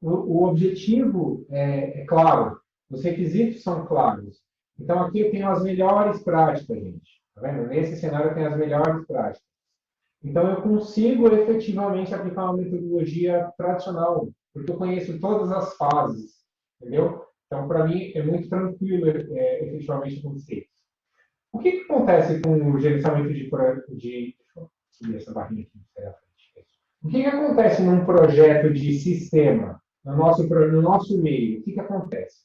o objetivo é claro, os requisitos são claros. Então aqui eu tenho as melhores práticas, gente. Tá vendo? Nesse cenário eu tenho as melhores práticas. Então eu consigo efetivamente aplicar uma metodologia tradicional, porque eu conheço todas as fases, entendeu? Então para mim é muito tranquilo efetivamente acontecer isso. O que acontece com o gerenciamento deixa eu subir essa barrinha aqui na frente. O que acontece num projeto de sistema, no nosso meio? O que acontece?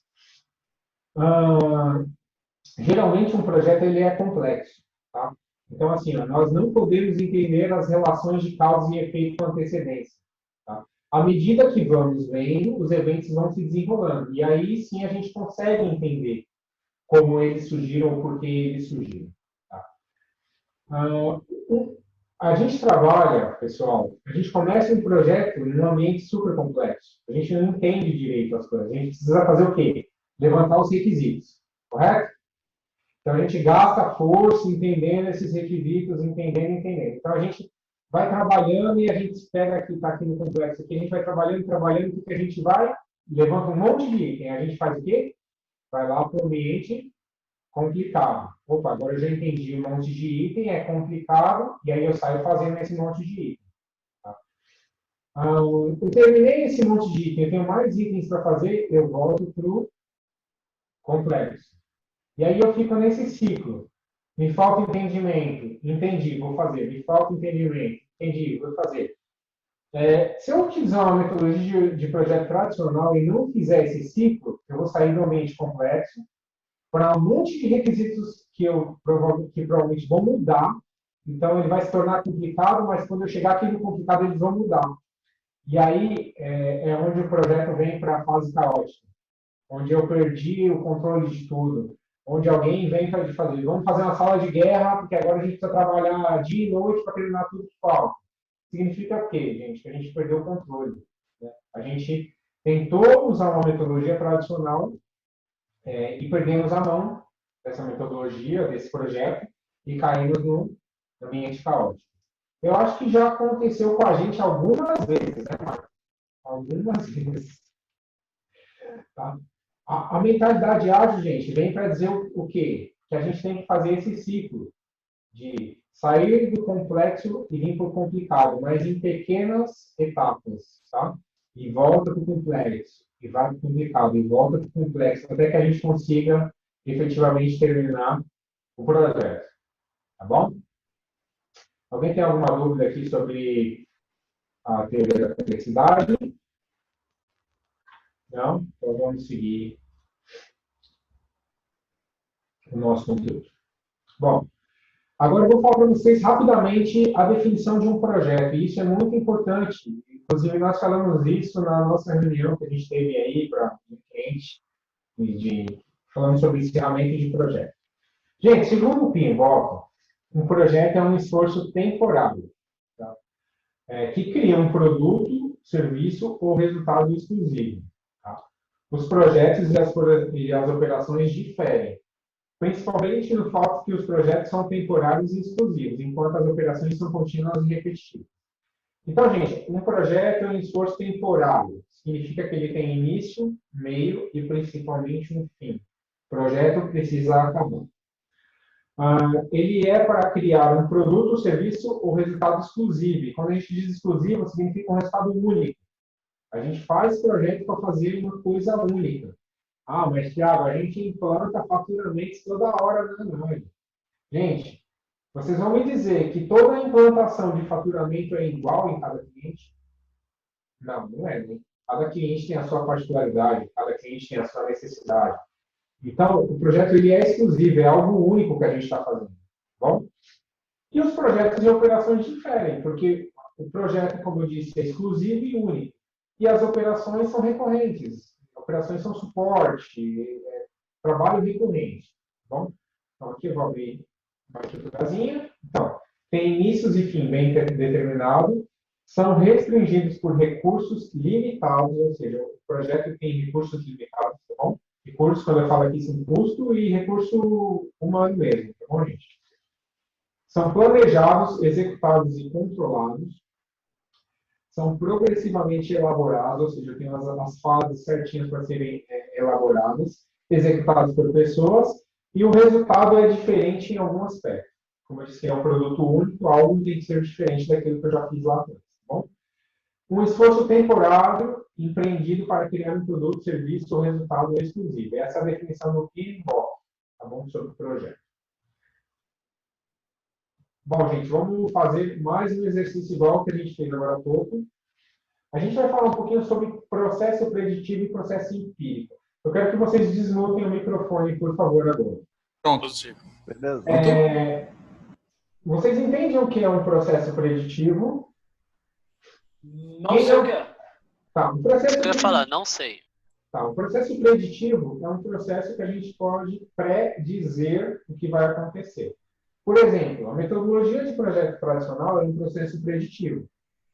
Geralmente um projeto ele é complexo, tá? Então, assim, nós não podemos entender as relações de causa e efeito com antecedência, tá? À medida que vamos vendo, os eventos vão se desenrolando. E aí, sim, a gente consegue entender como eles surgiram ou por que eles surgiram. Tá? A gente trabalha, pessoal, a gente começa um projeto num ambiente super complexo. A gente não entende direito as coisas. A gente precisa fazer o quê? Levantar os requisitos, correto? Então, a gente gasta força entendendo esses requisitos, entendendo. Então, a gente vai trabalhando e a gente pega aqui, está aqui no complexo aqui, a gente vai trabalhando, porque a gente vai, levanta um monte de item. A gente faz o quê? Vai lá para o ambiente complicado. Opa, agora eu já entendi um monte de item, é complicado, e aí eu saio fazendo esse monte de item. Tá? Eu terminei esse monte de item, eu tenho mais itens para fazer, eu volto para o complexo. E aí eu fico nesse ciclo. Me falta entendimento, entendi, vou fazer. Me falta entendimento, entendi, vou fazer. Se eu utilizar uma metodologia de projeto tradicional e não fizer esse ciclo, eu vou sair do ambiente complexo para um monte de requisitos que provavelmente vão mudar. Então, ele vai se tornar complicado, mas quando eu chegar aqui no complicado, eles vão mudar. E aí é onde o projeto vem para a fase caótica, onde eu perdi o controle de tudo, onde alguém inventa de fazer. Vamos fazer uma sala de guerra, porque agora a gente precisa trabalhar dia e noite para terminar tudo que falta. Significa o quê, gente? Que a gente perdeu o controle. Né? A gente tentou usar uma metodologia tradicional e perdemos a mão dessa metodologia, desse projeto, e caímos no ambiente caótico. Eu acho que já aconteceu com a gente algumas vezes, né, Marcos? Algumas vezes. Tá? A mentalidade ágil, gente, vem para dizer o quê? Que a gente tem que fazer esse ciclo de sair do complexo e vir para o complicado, mas em pequenas etapas, tá? e volta para o complexo, e vai para o complicado, e volta para o complexo, até que a gente consiga efetivamente terminar o projeto. Tá bom? Alguém tem alguma dúvida aqui sobre a teoria da complexidade? Não? Então vamos seguir o nosso conteúdo. Bom, agora eu vou falar para vocês rapidamente a definição de um projeto, e isso é muito importante. Inclusive, nós falamos isso na nossa reunião que a gente teve aí para o cliente, falando sobre encerramento de projeto. Gente, segundo o PMBOK, um projeto é um esforço temporário, tá? Que cria um produto, serviço ou resultado exclusivo. Tá? Os projetos e as operações diferem, principalmente no fato que os projetos são temporários e exclusivos, enquanto as operações são contínuas e repetitivas. Então, gente, um projeto é um esforço temporário. Significa que ele tem início, meio e principalmente um fim. O projeto precisa acabar. Ele é para criar um produto, serviço ou resultado exclusivo. E quando a gente diz exclusivo, significa um resultado único. A gente faz projeto para fazer uma coisa única. Ah, mas, Thiago, a gente implanta faturamentos toda hora na análise. Gente, vocês vão me dizer que toda a implantação de faturamento é igual em cada cliente? Não, não é. Né? Cada cliente tem a sua particularidade, cada cliente tem a sua necessidade. Então, o projeto ele é exclusivo, é algo único que a gente está fazendo. Tá bom? E os projetos e operações diferem, porque o projeto, como eu disse, é exclusivo e único. E as operações são recorrentes. Operações são suporte, trabalho recorrente. Tá bom? Então, aqui eu vou abrir uma casinha. Então, tem inícios e fim bem determinado, são restringidos por recursos limitados, ou seja, o projeto tem recursos limitados, tá bom? Recursos, quando eu falo aqui, são custo e recurso humano mesmo, tá bom, gente? São planejados, executados e controlados. São progressivamente elaborados, ou seja, tem as fases certinhas para serem elaboradas, executados por pessoas, e o resultado é diferente em algum aspecto. Como eu disse, é um produto único, algo tem que ser diferente daquilo que eu já fiz lá atrás, tá bom? Um esforço temporário empreendido para criar um produto, serviço ou resultado exclusivo. Essa é a definição do PMBOK, tá bom? Sobre o projeto. Bom, gente, vamos fazer mais um exercício igual que a gente fez agora há pouco. A gente vai falar um pouquinho sobre processo preditivo e processo empírico. Eu quero que vocês desmutem o microfone, por favor, agora. Pronto. Beleza. Vocês entendem o que é um processo preditivo? Não sei o que é. Tá, o processo Eu ia falar, não sei. Tá, o processo preditivo é um processo que a gente pode predizer o que vai acontecer. Por exemplo, a metodologia de projeto tradicional é um processo preditivo.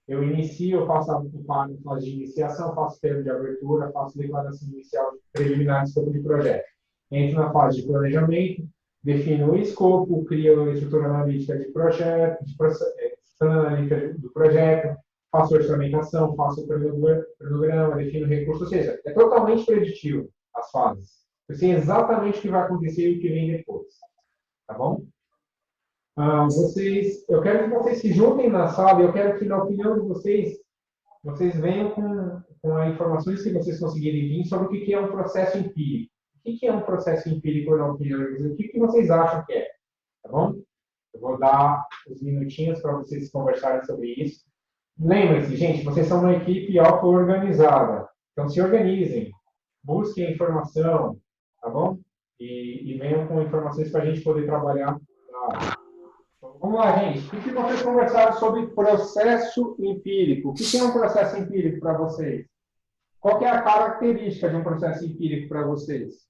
Eu inicio, eu faço a fase de iniciação, faço termo de abertura, faço declaração inicial preliminar de escopo de projeto. Entro na fase de planejamento, defino o escopo, crio a estrutura analítica de projeto, estrutura analítica do projeto, faço orçamentação, faço o cronograma, defino recursos, ou seja, é totalmente preditivo as fases. Eu sei exatamente o que vai acontecer e o que vem depois. Tá bom? Eu quero que vocês se juntem na sala e eu quero que, na opinião de vocês venham com as informações que vocês conseguirem vir sobre o que é um processo empírico. O que é um processo empírico, na opinião de vocês? O que vocês acham que é? Tá bom? Eu vou dar uns minutinhos para vocês conversarem sobre isso. Lembre-se, gente, vocês são uma equipe auto-organizada. Então, se organizem. Busquem a informação, tá bom? E venham com informações para a gente poder trabalhar. Então, vamos lá, gente. O que vocês conversaram sobre processo empírico? O que é um processo empírico para vocês? Qual que é a característica de um processo empírico para vocês?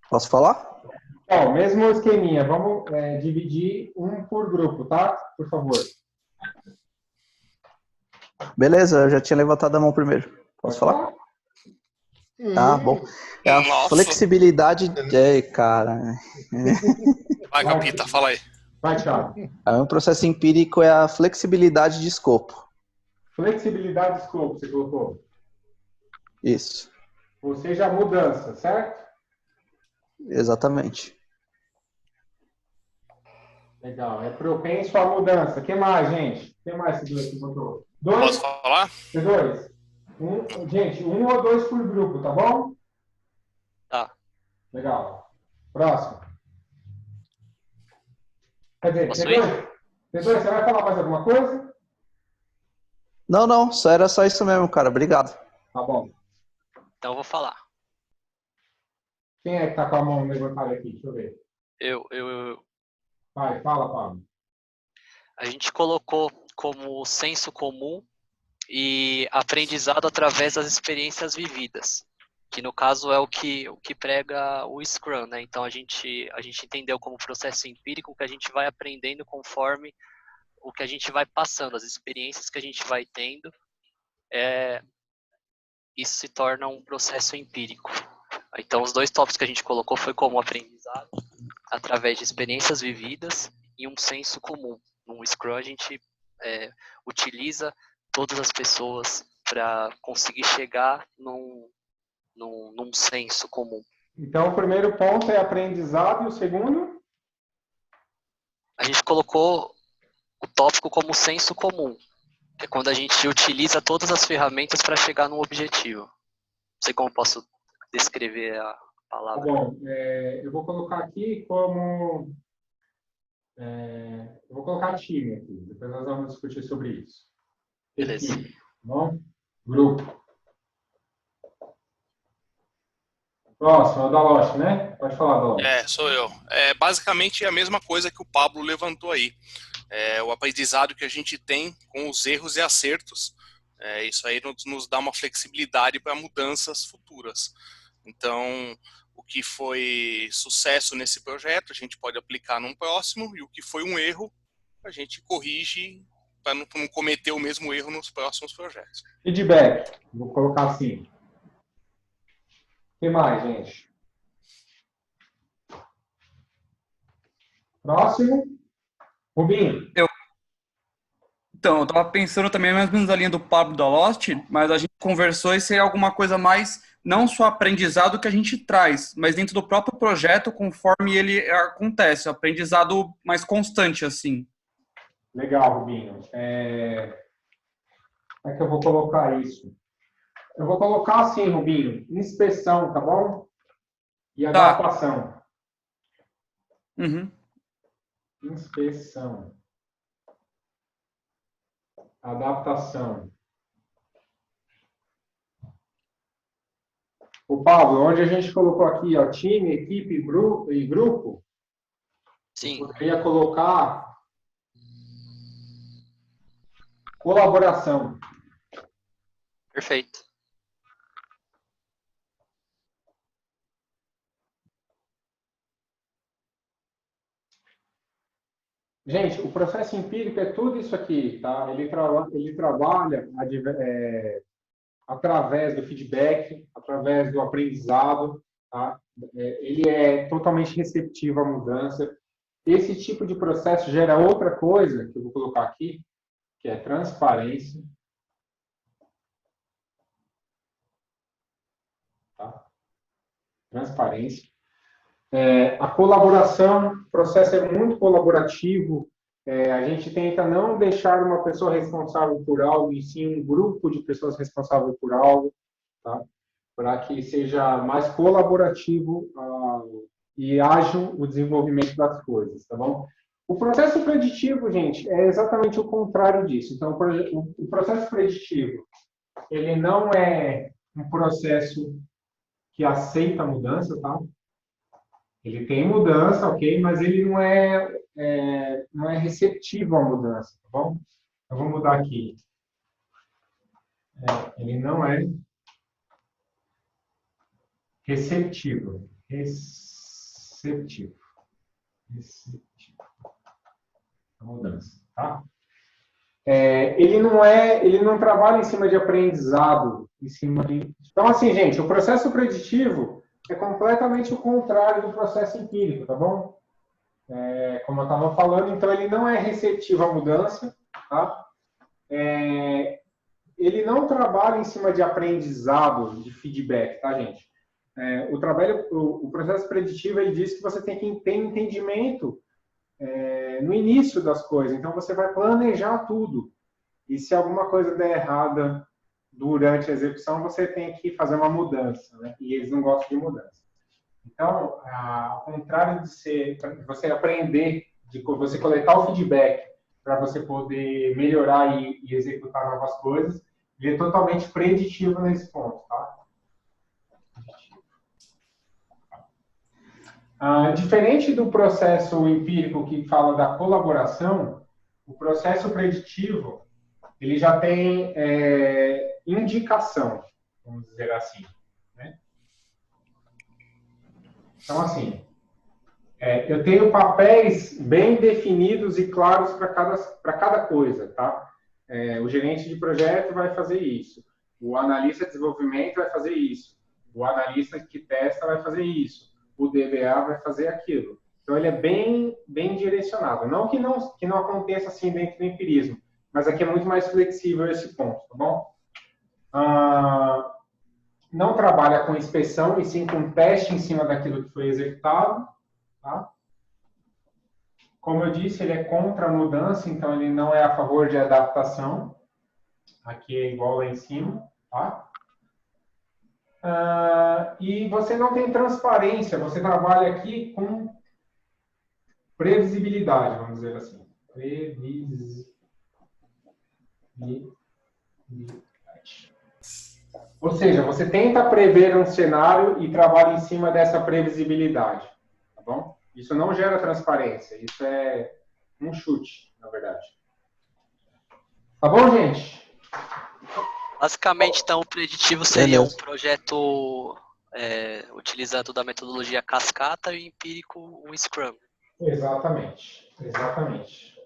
Posso falar? Bom, mesmo esqueminha. Vamos dividir um por grupo, tá? Por favor. Beleza, eu já tinha levantado a mão primeiro. Posso falar? Ah, bom. É a flexibilidade... cara... Vai, Capita, fala aí. Vai, Thiago. Um processo empírico é a flexibilidade de escopo. Flexibilidade de escopo, você colocou? Isso. Ou seja, a mudança, certo? Exatamente. Legal. É propenso à mudança. O que mais, gente? O que mais você botou? Posso falar? Dois. Gente, 1 ou 2 por grupo, tá bom? Tá. Legal. Próximo. Quer dizer, Posso T2, você vai falar mais alguma coisa? Não, era só isso mesmo, cara. Obrigado. Tá bom. Então eu vou falar. Quem é que tá com a mão levantada aqui? Deixa eu ver. Eu. Vai, fala, Pablo. A gente colocou como senso comum e aprendizado através das experiências vividas, que no caso é o que prega o Scrum, né? Então a gente entendeu como processo empírico que a gente vai aprendendo conforme o que a gente vai passando, as experiências que a gente vai tendo, isso se torna um processo empírico. Então os 2 tópicos que a gente colocou foi como aprendizado através de experiências vividas e um senso comum. No Scrum a gente utiliza todas as pessoas para conseguir chegar num senso comum. Então, o primeiro ponto é aprendizado e o segundo? A gente colocou o tópico como senso comum, que é quando a gente utiliza todas as ferramentas para chegar num objetivo. Não sei como posso descrever a palavra. Tá bom, eu vou colocar aqui como... eu vou colocar time aqui, depois nós vamos discutir sobre isso. Beleza. Equipe, tá bom? Grupo. Próximo, é o Daloche, né? Pode falar, Daloche. Sou eu. Basicamente a mesma coisa que o Pablo levantou aí. O aprendizado que a gente tem com os erros e acertos. Isso aí nos dá uma flexibilidade para mudanças futuras. Então, o que foi sucesso nesse projeto, a gente pode aplicar num próximo, e o que foi um erro, a gente corrige para não cometer o mesmo erro nos próximos projetos. Feedback, vou colocar assim. O que mais, gente? Próximo. Rubinho. Então, eu tava pensando também mais ou menos na linha do Pablo da Lost, mas a gente conversou e seria alguma coisa mais, não só aprendizado que a gente traz, mas dentro do próprio projeto, conforme ele acontece, aprendizado mais constante, assim. Legal, Rubinho. Como é que eu vou colocar isso? Eu vou colocar assim, Rubinho, inspeção, tá bom? E adaptação. Uhum. Inspeção. Adaptação. O Pablo, onde a gente colocou aqui, ó, time, equipe e grupo, Sim. eu poderia colocar colaboração. Perfeito. Gente, o processo empírico é tudo isso aqui, tá? Ele trabalha através do feedback, através do aprendizado, tá? Ele é totalmente receptivo à mudança. Esse tipo de processo gera outra coisa, que eu vou colocar aqui, que é transparência. Tá? Transparência. A colaboração, o processo é muito colaborativo. A gente tenta não deixar uma pessoa responsável por algo, e sim um grupo de pessoas responsáveis por algo, tá? Para que seja mais colaborativo e ágil o desenvolvimento das coisas, tá bom? O processo preditivo, gente, é exatamente o contrário disso. Então, o processo preditivo, ele não é um processo que aceita a mudança, tá? Ele tem mudança, ok, mas ele não é receptivo à mudança, tá bom? Eu vou mudar aqui. Ele não é receptivo. Receptivo. A mudança, tá? Ele não trabalha em cima de aprendizado, Então, assim, gente, o processo preditivo é completamente o contrário do processo empírico, tá bom? Como eu estava falando, então ele não é receptivo à mudança, tá? Ele não trabalha em cima de aprendizado, de feedback, tá, gente? O processo preditivo, ele diz que você tem que ter entendimento no início das coisas, então você vai planejar tudo. e se alguma coisa der errada durante a execução, você tem que fazer uma mudança, né? E eles não gostam de mudança. Então, ao contrário de você aprender, de você coletar o feedback para você poder melhorar e executar novas coisas, ele é totalmente preditivo nesse ponto, tá? Diferente do processo empírico que fala da colaboração, o processo preditivo ele já tem indicação, vamos dizer assim, né? Então, assim, eu tenho papéis bem definidos e claros para cada coisa, tá? O gerente de projeto vai fazer isso, o analista de desenvolvimento vai fazer isso, o analista que testa vai fazer isso, o DBA vai fazer aquilo. Então, ele é bem direcionado. Não que não aconteça assim dentro do empirismo, mas aqui é muito mais flexível esse ponto, tá bom? Não trabalha com inspeção, e sim com teste em cima daquilo que foi executado, tá? Como eu disse, ele é contra a mudança, então ele não é a favor de adaptação. Aqui é igual lá em cima, tá? E você não tem transparência, você trabalha aqui com previsibilidade, vamos dizer assim. Previsibilidade. Ou seja, você tenta prever um cenário e trabalha em cima dessa previsibilidade, tá bom? Isso não gera transparência, isso é um chute, na verdade. Tá bom, gente? Basicamente, então, o preditivo seria um projeto utilizando da metodologia cascata e o empírico um Scrum. Exatamente.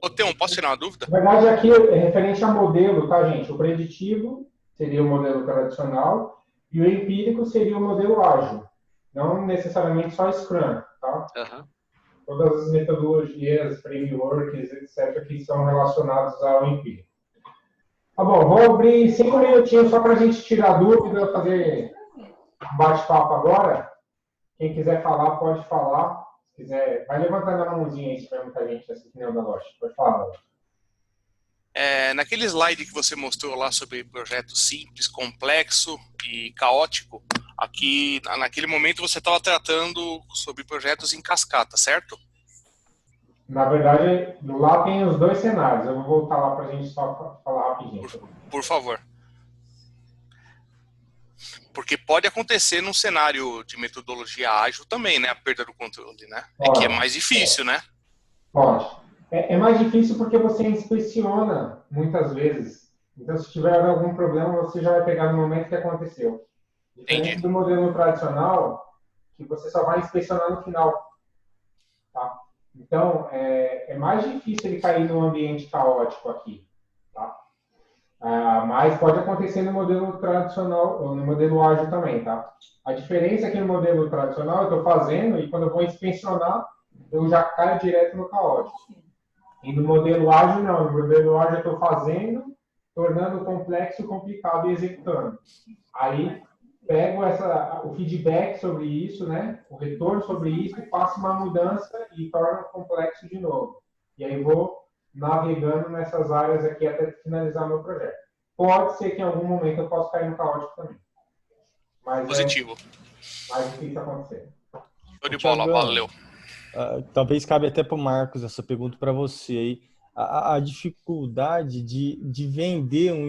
Ô, Teon, posso tirar uma dúvida? Na verdade, aqui é referente a modelo, tá, gente? O preditivo seria o modelo tradicional e o empírico seria o modelo ágil. Não necessariamente só Scrum, tá? Uhum. Todas as metodologias, frameworks, etc., que são relacionados ao empírico. Tá bom, vou abrir 5 minutinhos só para a gente tirar dúvida, fazer um bate-papo agora. Quem quiser falar, pode falar. Se quiser, vai levantando a mãozinha aí, se tiver muita gente assim que nem o da loja. Pode falar. Naquele slide que você mostrou lá sobre projeto simples, complexo e caótico, aqui, naquele momento você estava tratando sobre projetos em cascata, certo? Na verdade, lá tem os dois cenários. Eu vou voltar lá para a gente só falar rapidinho. Por favor. Porque pode acontecer num cenário de metodologia ágil também, né? A perda do controle, né? É que é mais difícil, né? Pode. É mais difícil porque você inspeciona muitas vezes. Então, se tiver algum problema, você já vai pegar no momento que aconteceu. Diferente do modelo tradicional, que você só vai inspecionar no final. Tá? Então, é mais difícil ele cair num ambiente caótico aqui. Tá? Mas pode acontecer no modelo tradicional, ou no modelo ágil também. Tá? A diferença é que no modelo tradicional eu estou fazendo e quando eu vou inspecionar, eu já caio direto no caótico. E no modelo ágil, não. No modelo ágil eu estou fazendo, tornando complexo, complicado e executando. Aí, pego o feedback sobre isso, né? O retorno sobre isso, e faço uma mudança e torno complexo de novo. E aí vou navegando nessas áreas aqui até finalizar meu projeto. Pode ser que em algum momento eu possa cair no caótico também. Mas positivo. É mais difícil acontecer. Show de bola, valeu. Talvez cabe até para o Marcos essa pergunta para você aí. A dificuldade de vender um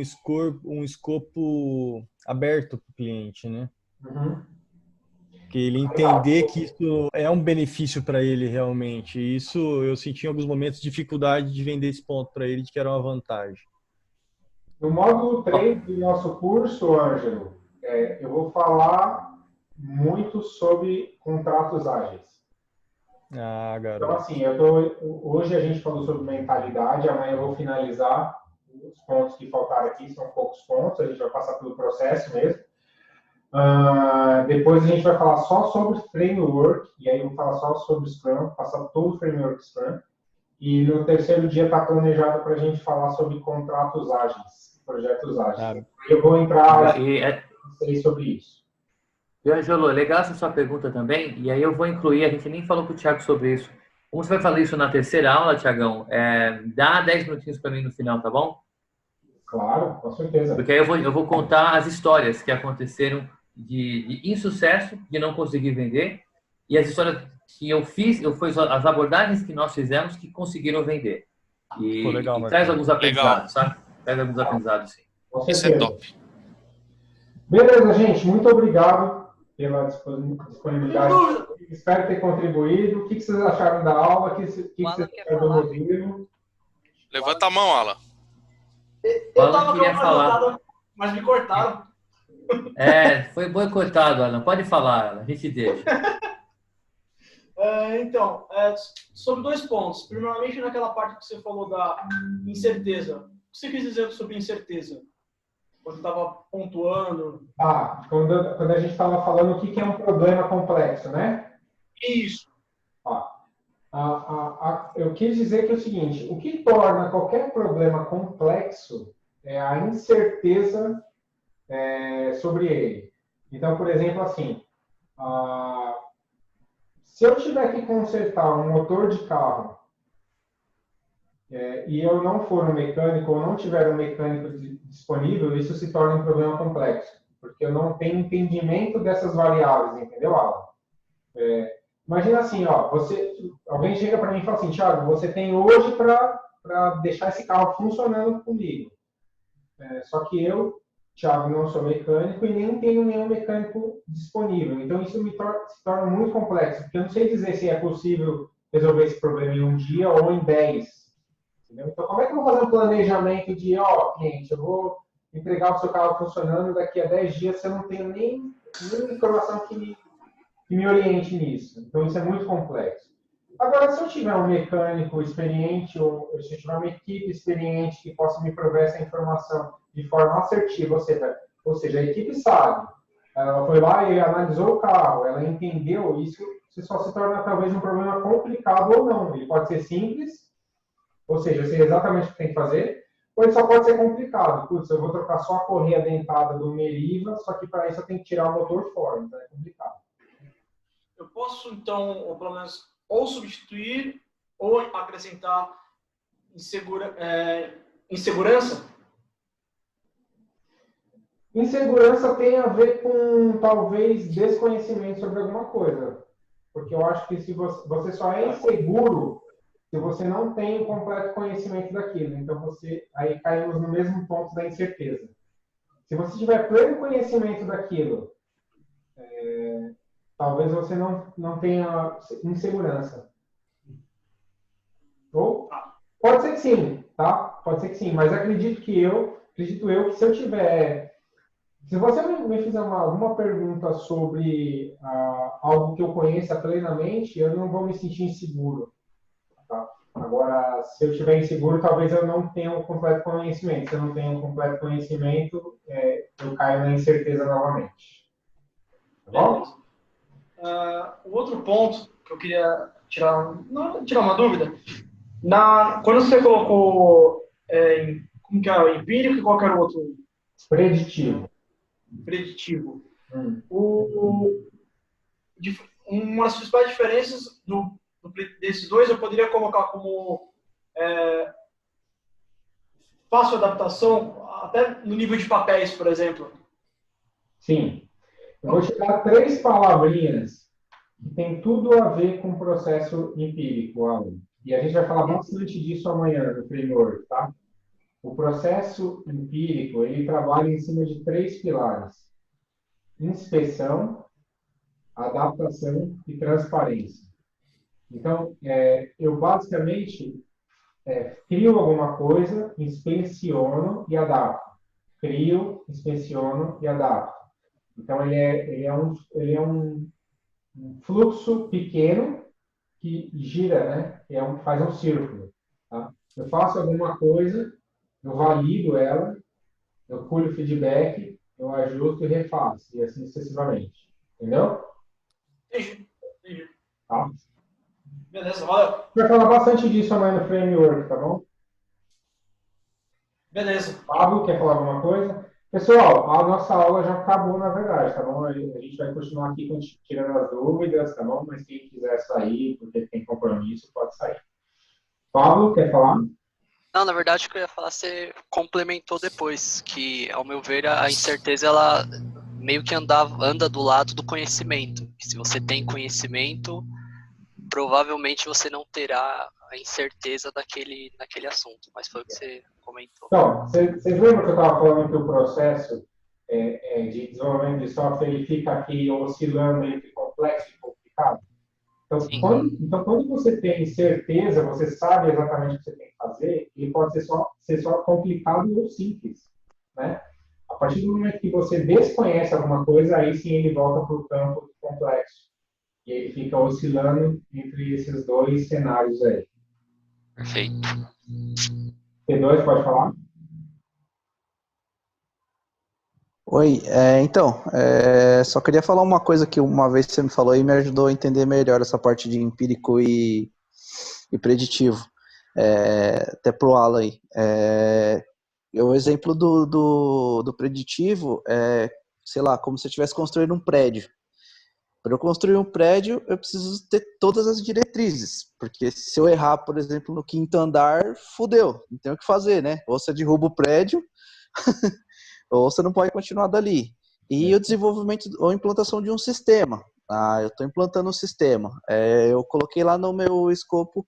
escopo aberto para o cliente, né? Uhum. Que ele entender que isso é um benefício para ele realmente. Isso eu senti em alguns momentos dificuldade de vender esse ponto para ele, de que era uma vantagem. No módulo 3 do nosso curso, Ângelo, eu vou falar muito sobre contratos ágeis. Garoto. Então, assim, hoje a gente falou sobre mentalidade, amanhã eu vou finalizar os pontos que faltaram aqui, são poucos pontos, a gente vai passar pelo processo mesmo. Depois a gente vai falar só sobre framework, e aí eu vou falar só sobre Scrum, passar todo o framework Scrum. E no terceiro dia está planejado para a gente falar sobre contratos ágeis, projetos ágeis. Eu vou entrar sobre isso. E, Ângelo, legal essa sua pergunta também, e aí eu vou incluir, a gente nem falou com o Thiago sobre isso. Como você vai falar isso na terceira aula, Thiagão, dá 10 minutinhos para mim no final, tá bom? Claro, com certeza. Porque aí eu vou contar as histórias que aconteceram de insucesso, de não conseguir vender, e as histórias que eu fiz, as abordagens que nós fizemos que conseguiram vender. E, legal, e traz alguns aprendizados, Legal. sabe? Traz alguns aprendizados, sim. Com Isso certeza. é top. Beleza, gente. Muito obrigado pela disponibilidade. Espero ter contribuído. O que vocês acharam da aula? O que vocês acharam do modelo? Levanta a mão, Alan. Eu tava com queria uma falar. anotada, mas me cortaram. Foi boicotado, Alan. Pode falar, Alan. A gente deixa. Então, sobre 2 pontos. Primeiramente, naquela parte que você falou da incerteza. O que você quis dizer sobre incerteza? Quando estava pontuando. Quando a gente estava falando o que é um problema complexo, né? Isso. Eu quis dizer que é o seguinte: o que torna qualquer problema complexo é a incerteza sobre ele. Então, por exemplo, assim, se eu tiver que consertar um motor de carro e eu não for um mecânico ou não tiver um mecânico disponível, isso se torna um problema complexo, porque eu não tenho entendimento dessas variáveis, entendeu, Alan? Imagina assim, alguém chega para mim e fala assim: Thiago, você tem hoje para deixar esse carro funcionando comigo. Só que eu, Thiago, não sou mecânico e nem tenho nenhum mecânico disponível. Então, isso se torna muito complexo, porque eu não sei dizer se é possível resolver esse problema em um dia ou em 10. Entendeu? Então, como é que eu vou fazer um planejamento de, cliente, eu vou entregar o seu carro funcionando daqui a 10 dias se eu não tenho nem informação que me oriente nisso? Então, isso é muito complexo. Agora, se eu tiver um mecânico experiente ou se eu tiver uma equipe experiente que possa me prover essa informação de forma assertiva, ou seja, a equipe sabe, ela foi lá e analisou o carro, ela entendeu, isso só se torna talvez um problema complicado ou não. Ele pode ser simples, ou seja, eu sei exatamente o que tem que fazer, ou ele só pode ser complicado. Putz, eu vou trocar só a correia dentada do Meriva, só que para isso eu tenho que tirar o motor fora, então é complicado. Eu posso, então, ou pelo menos, ou substituir ou acrescentar insegurança? Insegurança tem a ver com, talvez, desconhecimento sobre alguma coisa. Porque eu acho que se você só é inseguro se você não tem o completo conhecimento daquilo. Então, aí caímos no mesmo ponto da incerteza. Se você tiver pleno conhecimento daquilo, talvez você não tenha insegurança. Ou pode ser que sim, tá? Pode ser que sim, mas acredito eu que se eu tiver... Se você me fizer alguma pergunta sobre algo que eu conheça plenamente, eu não vou me sentir inseguro. Tá? Agora, se eu estiver inseguro, talvez eu não tenha um completo conhecimento. Se eu não tenho um completo conhecimento, eu caio na incerteza novamente. Tá bom? O outro ponto que eu queria tirar uma dúvida, quando você colocou como que é o empírico e qual era o outro? Preditivo. Uma das principais diferenças desses dois eu poderia colocar como fácil adaptação, até no nível de papéis, por exemplo. Sim. Eu vou te dar 3 palavrinhas que tem tudo a ver com o processo empírico, Alan. E a gente vai falar bastante disso amanhã no framework, tá? O processo empírico, ele trabalha em cima de 3 pilares: inspeção, adaptação e transparência. Então, eu basicamente crio alguma coisa, inspeciono e adapto. Crio, inspeciono e adapto. Então, ele é um fluxo pequeno que gira, né? Faz um círculo. Tá? Eu faço alguma coisa, eu valido ela, eu colho feedback, eu ajusto e refaço, e assim sucessivamente. Entendeu? Entendi. Tá? Beleza, valeu. Vai falar bastante disso amanhã no framework, tá bom? Beleza. Pablo, quer falar alguma coisa? Pessoal, a nossa aula já acabou, na verdade, tá bom? A gente vai continuar aqui tirando as dúvidas, tá bom? Mas quem quiser sair, porque tem compromisso, pode sair. Pablo, quer falar? Não, na verdade, o que eu ia falar, você complementou depois, que, ao meu ver, a incerteza, ela meio que anda do lado do conhecimento. Que se você tem conhecimento, provavelmente você não terá a incerteza daquele assunto, mas foi o que você comentou. Então, vocês lembram que eu estava falando que o processo de desenvolvimento de software ele fica aqui oscilando entre complexo e complicado? Então, quando você tem certeza, você sabe exatamente o que você tem que fazer, ele pode ser só complicado ou simples, né? A partir do momento que você desconhece alguma coisa, aí sim ele volta para o campo do complexo. E ele fica oscilando entre esses dois cenários aí. Perfeito. T2, pode falar? Oi, então, só queria falar uma coisa que uma vez você me falou e me ajudou a entender melhor essa parte de empírico e preditivo, até pro Alan aí. O exemplo do preditivo sei lá, como se eu estivesse construindo um prédio. Para eu construir um prédio, eu preciso ter todas as diretrizes, porque se eu errar, por exemplo, no 5º andar, fudeu, não tem o que fazer, né? Ou você derruba o prédio, ou você não pode continuar dali. E o desenvolvimento ou implantação de um sistema. Eu estou implantando um sistema. Eu coloquei lá no meu escopo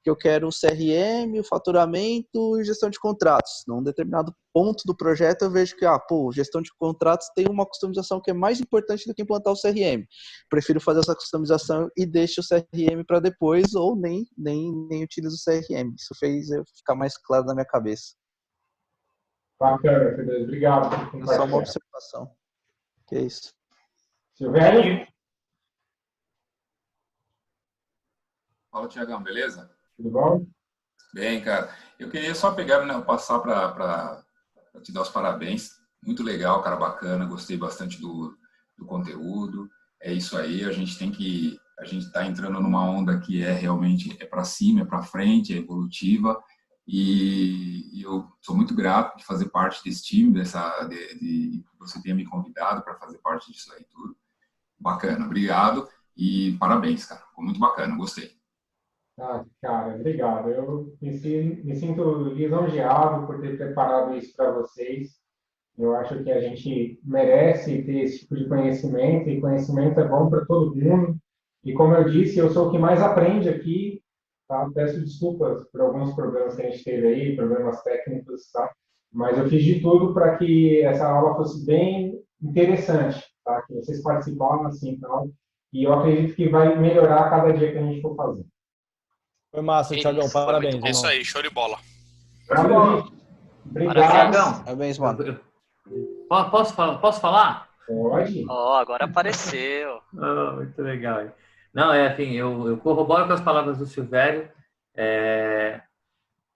que eu quero o CRM, o faturamento e gestão de contratos. Num determinado ponto do projeto eu vejo que, gestão de contratos tem uma customização que é mais importante do que implantar o CRM. Prefiro fazer essa customização e deixo o CRM para depois, ou nem utilizo o CRM. Isso fez eu ficar mais claro na minha cabeça. Bacana, Fernando. Obrigado por Só uma compartilhar. observação. Que é isso. Silvério? Fala, Tiagão, beleza? Tudo bom? Bem, cara. Eu queria só pegar, né, passar para te dar os parabéns. Muito legal, cara, bacana. Gostei bastante do conteúdo. É isso aí. A gente está entrando numa onda que realmente para cima, é para frente, é evolutiva. E eu sou muito grato de fazer parte desse time, de você ter me convidado para fazer parte disso aí tudo. Bacana, obrigado e parabéns, cara. Ficou muito bacana, gostei. Cara, obrigado. Eu me sinto lisonjeado por ter preparado isso para vocês. Eu acho que a gente merece ter esse tipo de conhecimento, e conhecimento é bom para todo mundo. E como eu disse, eu sou o que mais aprende aqui, tá? Peço desculpas por alguns problemas que a gente teve aí, problemas técnicos, tá? Mas eu fiz de tudo para que essa aula fosse bem interessante, tá? Que vocês participassem e tal. E eu acredito que vai melhorar a cada dia que a gente for fazer. Foi massa, Thiagão. Parabéns. É isso aí, show de bola. Obrigado. Parabéns, mano. Posso falar? Pode. Agora apareceu. Muito legal. Não, assim, eu corroboro com as palavras do Silvério.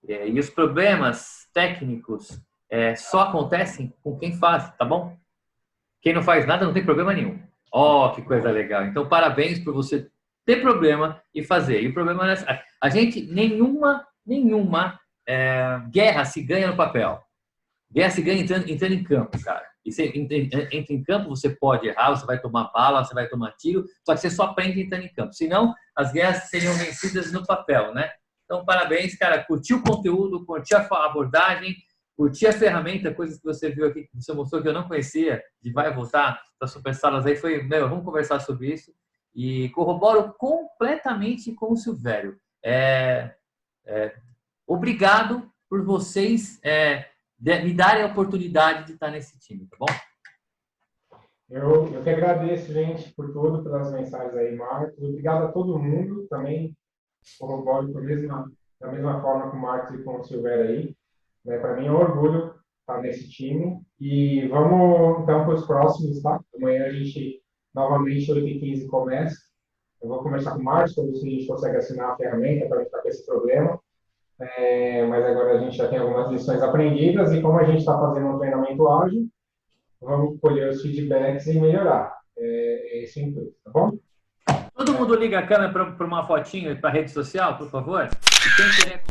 E os problemas técnicos só acontecem com quem faz, tá bom? Quem não faz nada não tem problema nenhum. Que coisa legal. Então, parabéns por você ter problema e fazer. E o problema é a gente, nenhuma guerra se ganha no papel. Guerra se ganha entrando em campo, cara. E você entra em campo, você pode errar, você vai tomar bala, você vai tomar tiro, só que você só aprende entrando em campo. Senão, as guerras seriam vencidas no papel, né? Então, parabéns, cara. Curtiu o conteúdo, curtiu a abordagem, curtiu a ferramenta, coisas que você viu aqui, que você mostrou que eu não conhecia, de vai voltar das super salas aí, vamos conversar sobre isso. E corroboro completamente com o Silvério. Obrigado por vocês me darem a oportunidade de estar nesse time, tá bom? Eu que agradeço, gente, por tudo, pelas mensagens aí, Marcos. Obrigado a todo mundo. Também corroboro da mesma forma com o Marcos e com o Silvério aí. Para mim é um orgulho estar nesse time. E vamos, então, para os próximos, tá? Amanhã a gente, novamente, 8h15 começa. Eu vou conversar com o Marcos, para ver se a gente consegue assinar a ferramenta para evitar com esse problema. Mas agora a gente já tem algumas lições aprendidas e como a gente está fazendo um treinamento ágil, vamos colher os feedbacks e melhorar. Esse é o intuito, tá bom? Todo mundo liga a câmera para uma fotinho para a rede social, por favor? E quem querer